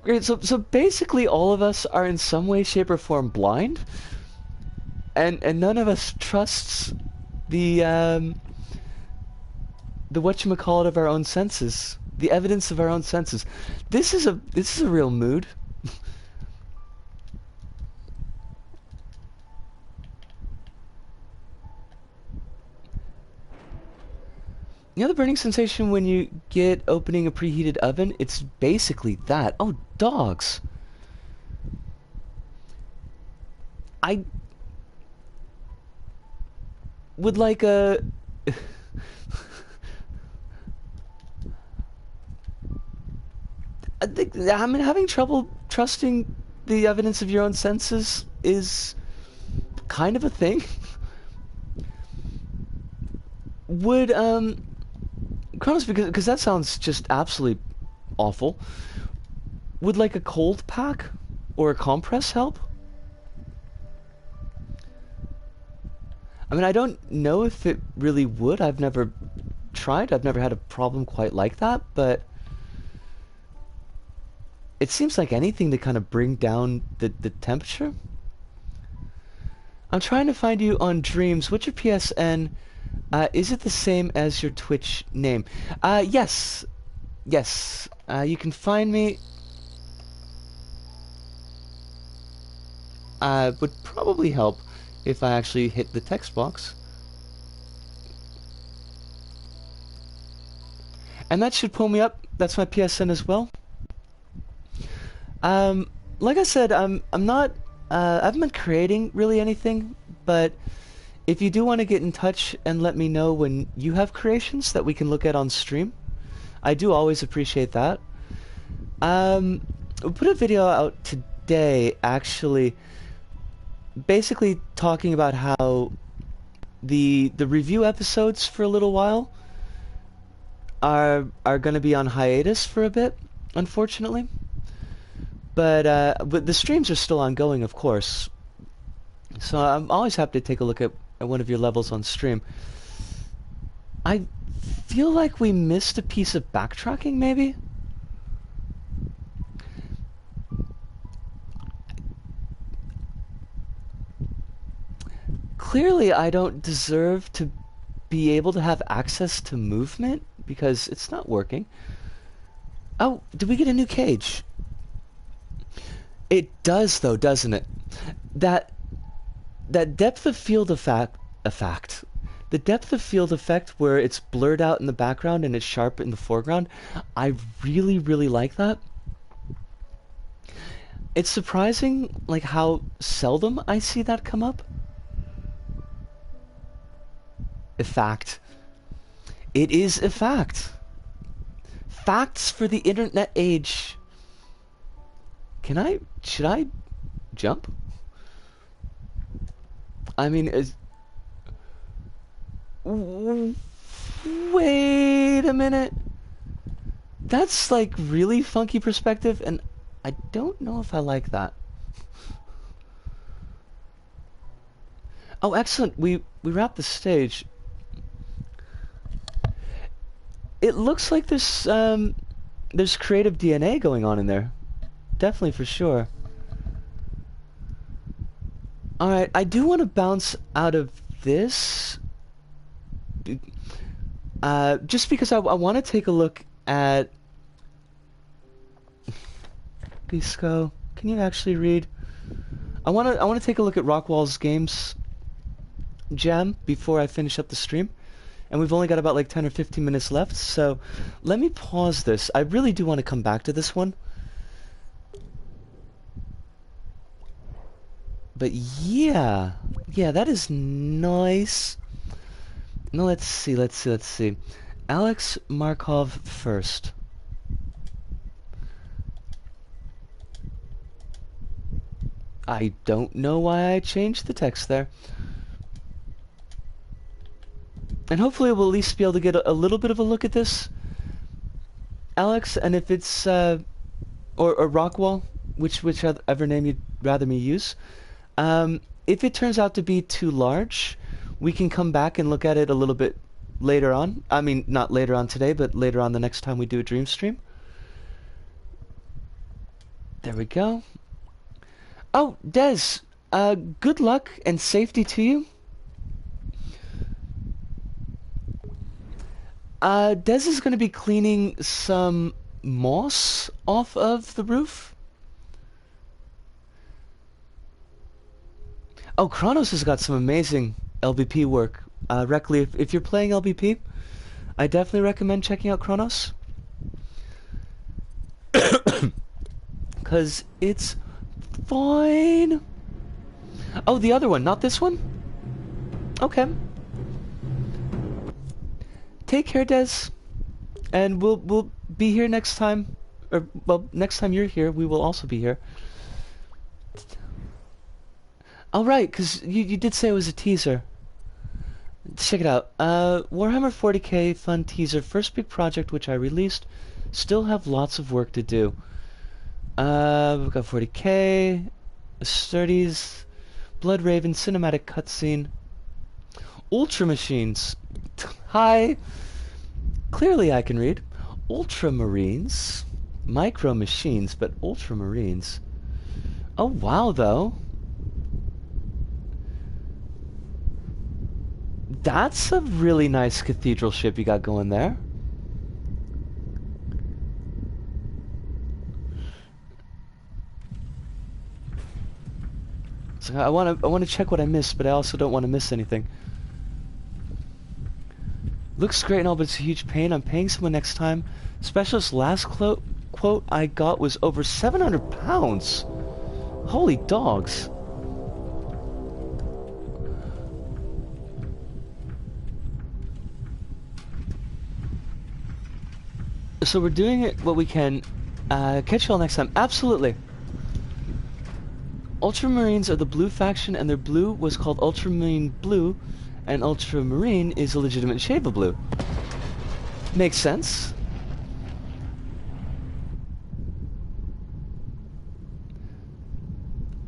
A: Great, so basically all of us are in some way, shape, or form blind, and none of us trusts the whatchamacallit of our own senses, the evidence of our own senses. This is a real mood. You know the burning sensation when you get opening a preheated oven? It's basically that. Oh, dogs. I would like a... I think I'm having trouble trusting the evidence of your own senses is kind of a thing. Would, Kronos, because that sounds just absolutely awful. Would like a cold pack or a compress help? I mean, I don't know if it really would. I've never tried. I've never had a problem quite like that, but it seems like anything to kind of bring down the temperature. I'm trying to find you on Dreams. What's your PSN? Is it the same as your Twitch name? Yes. Yes. You can find me... would probably help if I actually hit the text box. And that should pull me up. That's my PSN as well. Like I said, I'm not... I haven't been creating really anything, but... If you do want to get in touch and let me know when you have creations that we can look at on stream, I do always appreciate that. We put a video out today, actually, basically talking about how the review episodes for a little while are going to be on hiatus for a bit, unfortunately. But the streams are still ongoing, of course. So I'm always happy to take a look at one of your levels on stream. I feel like we missed a piece of backtracking, maybe? Clearly, I don't deserve to be able to have access to movement, because it's not working. Oh, did we get a new cage? It does, though, doesn't it? That depth of field effect, the depth of field effect where it's blurred out in the background and it's sharp in the foreground, I really, really like that. It's surprising, like, how seldom I see that come up. Effect. It is a fact. Facts for the internet age. Should I jump? I mean, wait a minute. That's like really funky perspective, and I don't know if I like that. Oh, excellent. We wrapped the stage. It looks like there's creative DNA going on in there. Definitely, for sure. Alright, I do want to bounce out of this. Just because I want to take a look at... Bisco, can you actually read? I want to take a look at Rockwall's games. jam before I finish up the stream. And we've only got about like 10 or 15 minutes left, so let me pause this. I really do want to come back to this one. But yeah, that is nice. No, let's see. Alex Markov first. I don't know why I changed the text there. And hopefully we'll at least be able to get a little bit of a look at this, Alex, and if it's, or Rockwall, whichever name you'd rather me use. If it turns out to be too large, we can come back and look at it a little bit later on. I mean, not later on today, but later on the next time we do a dream stream. There we go. Oh, Des, good luck and safety to you. Des is going to be cleaning some moss off of the roof. Oh, Kronos has got some amazing LBP work. Reckley, if you're playing LBP, I definitely recommend checking out Kronos. Because it's fine. Oh, the other one, not this one? Okay. Take care, Des. And we'll be here next time. Or, well, next time you're here, we will also be here. All right, because you did say it was a teaser. Check it out. Warhammer 40k fun teaser. First big project which I released. Still have lots of work to do. We've got 40k, Astartes, Blood Raven, cinematic cutscene, Ultra Machines. Hi. Clearly I can read. Ultramarines, Micro Machines, but Ultramarines. Oh wow, though. That's a really nice cathedral ship you got going there. So I want to check what I missed, but I also don't want to miss anything. Looks great and all, but it's a huge pain. I'm paying someone next time. Specialist last quote I got was over 700 pounds. Holy dogs. So we're doing it what we can. Catch you all next time. Absolutely. Ultramarines are the blue faction, and their blue was called Ultramarine Blue, and Ultramarine is a legitimate shade of blue. Makes sense.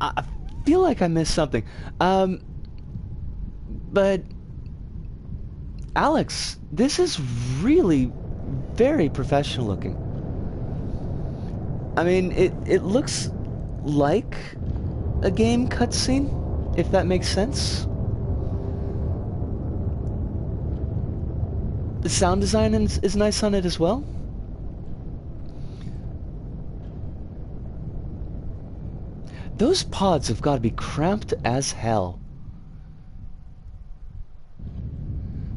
A: I feel like I missed something. But Alex, this is really very professional looking. I mean, it looks like a game cutscene, if that makes sense. The sound design is nice on it as well. Those pods have got to be cramped as hell.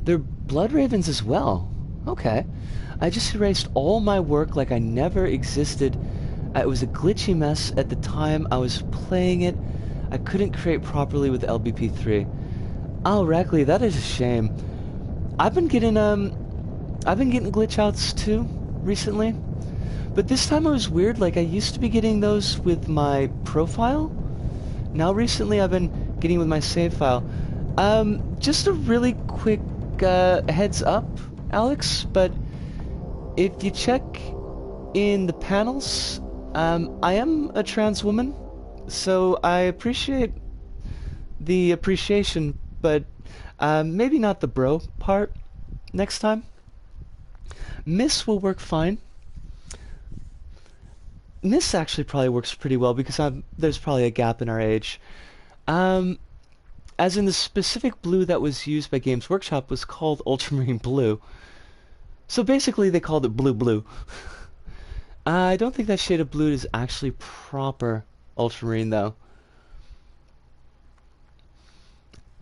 A: They're Blood Ravens as well. Okay. I just erased all my work like I never existed. It was a glitchy mess at the time I was playing it. I couldn't create properly with LBP3. Oh, Reckley, that is a shame. I've been getting glitch outs too recently. But this time it was weird, like I used to be getting those with my profile. Now recently I've been getting with my save file. Just a really quick heads up, Alex, but if you check in the panels, I am a trans woman, so I appreciate the appreciation, but maybe not the bro part next time. Miss will work fine. Miss actually probably works pretty well because there's probably a gap in our age. As in the specific blue that was used by Games Workshop was called Ultramarine Blue. So basically they called it Blue. I don't think that shade of blue is actually proper Ultramarine though.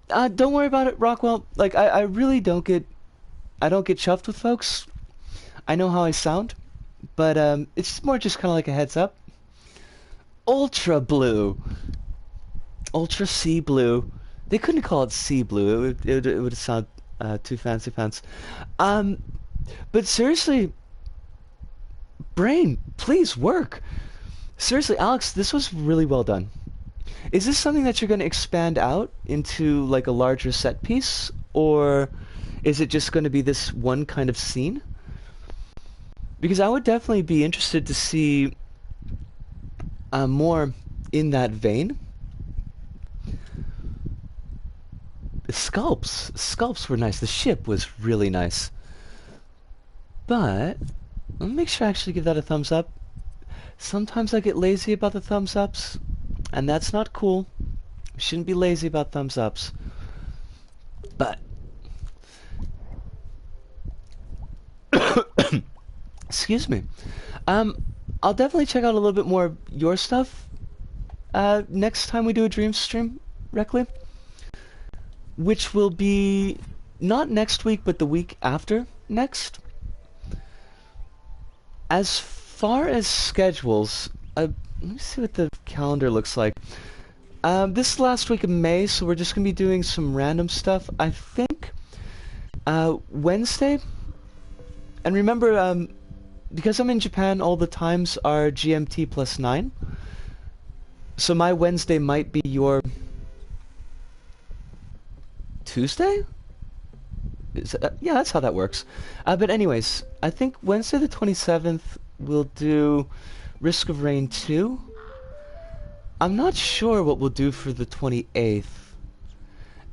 A: Don't worry about it, Rockwell. Like, I really I don't get chuffed with folks. I know how I sound, but it's more just kind of like a heads up. Ultra blue, ultra sea blue. They couldn't call it sea blue. It would sound too fancy pants. Um, but seriously, brain, please work. Seriously, Alex, this was really well done. Is this something that you're going to expand out into like a larger set piece, or is it just going to be this one kind of scene? Because I would definitely be interested to see more in that vein. The sculpts were nice. The ship was really nice. But let me make sure I actually give that a thumbs up. Sometimes I get lazy about the thumbs ups, and that's not cool. We shouldn't be lazy about thumbs ups. But excuse me. I'll definitely check out a little bit more of your stuff next time we do a dream stream, Reckley. Which will be not next week, but the week after next. As far as schedules, let me see what the calendar looks like. This is last week of May, so we're just going to be doing some random stuff. I think Wednesday. And remember, because I'm in Japan, all the times are GMT plus 9. So my Wednesday might be your Tuesday? Yeah, that's how that works. But anyways, I think Wednesday the 27th we'll do Risk of Rain 2. I'm not sure what we'll do for the 28th.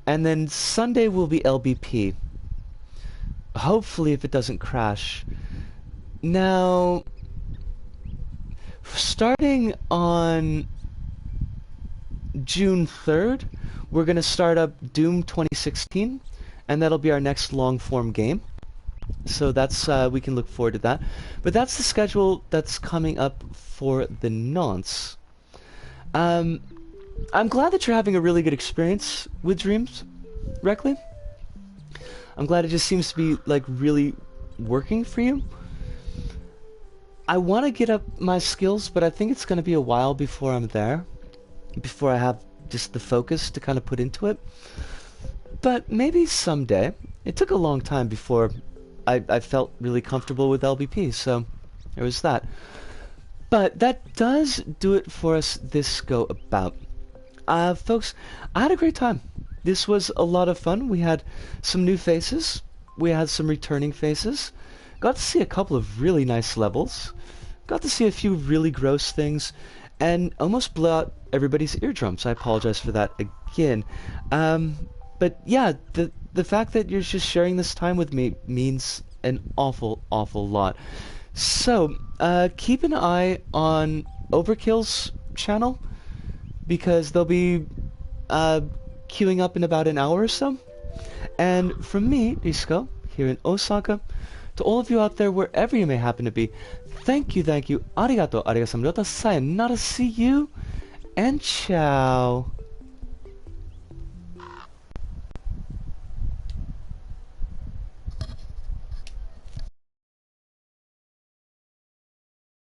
A: And then Sunday will be LBP. Hopefully if it doesn't crash. Now, starting on June 3rd, we're going to start up Doom 2016, and that'll be our next long-form game. So that's we can look forward to that. But that's the schedule that's coming up for the nonce. I'm glad that you're having a really good experience with Dreams, Reckley. I'm glad it just seems to be like really working for you. I want to get up my skills, but I think it's going to be a while before I'm there. Before I have just the focus to kind of put into it. But maybe someday. It took a long time before I felt really comfortable with LBP, so there was that. But that does do it for us this go about. Folks, I had a great time. This was a lot of fun. We had some new faces. We had some returning faces. Got to see a couple of really nice levels. Got to see a few really gross things. And almost blew out everybody's eardrums. I apologize for that again. But yeah, the fact that you're just sharing this time with me means an awful, awful lot. So, keep an eye on Overkill's channel, because they'll be queuing up in about an hour or so. And from me, Risco, here in Osaka, to all of you out there, wherever you may happen to be, thank you, arigato, sayonara, see you, and ciao.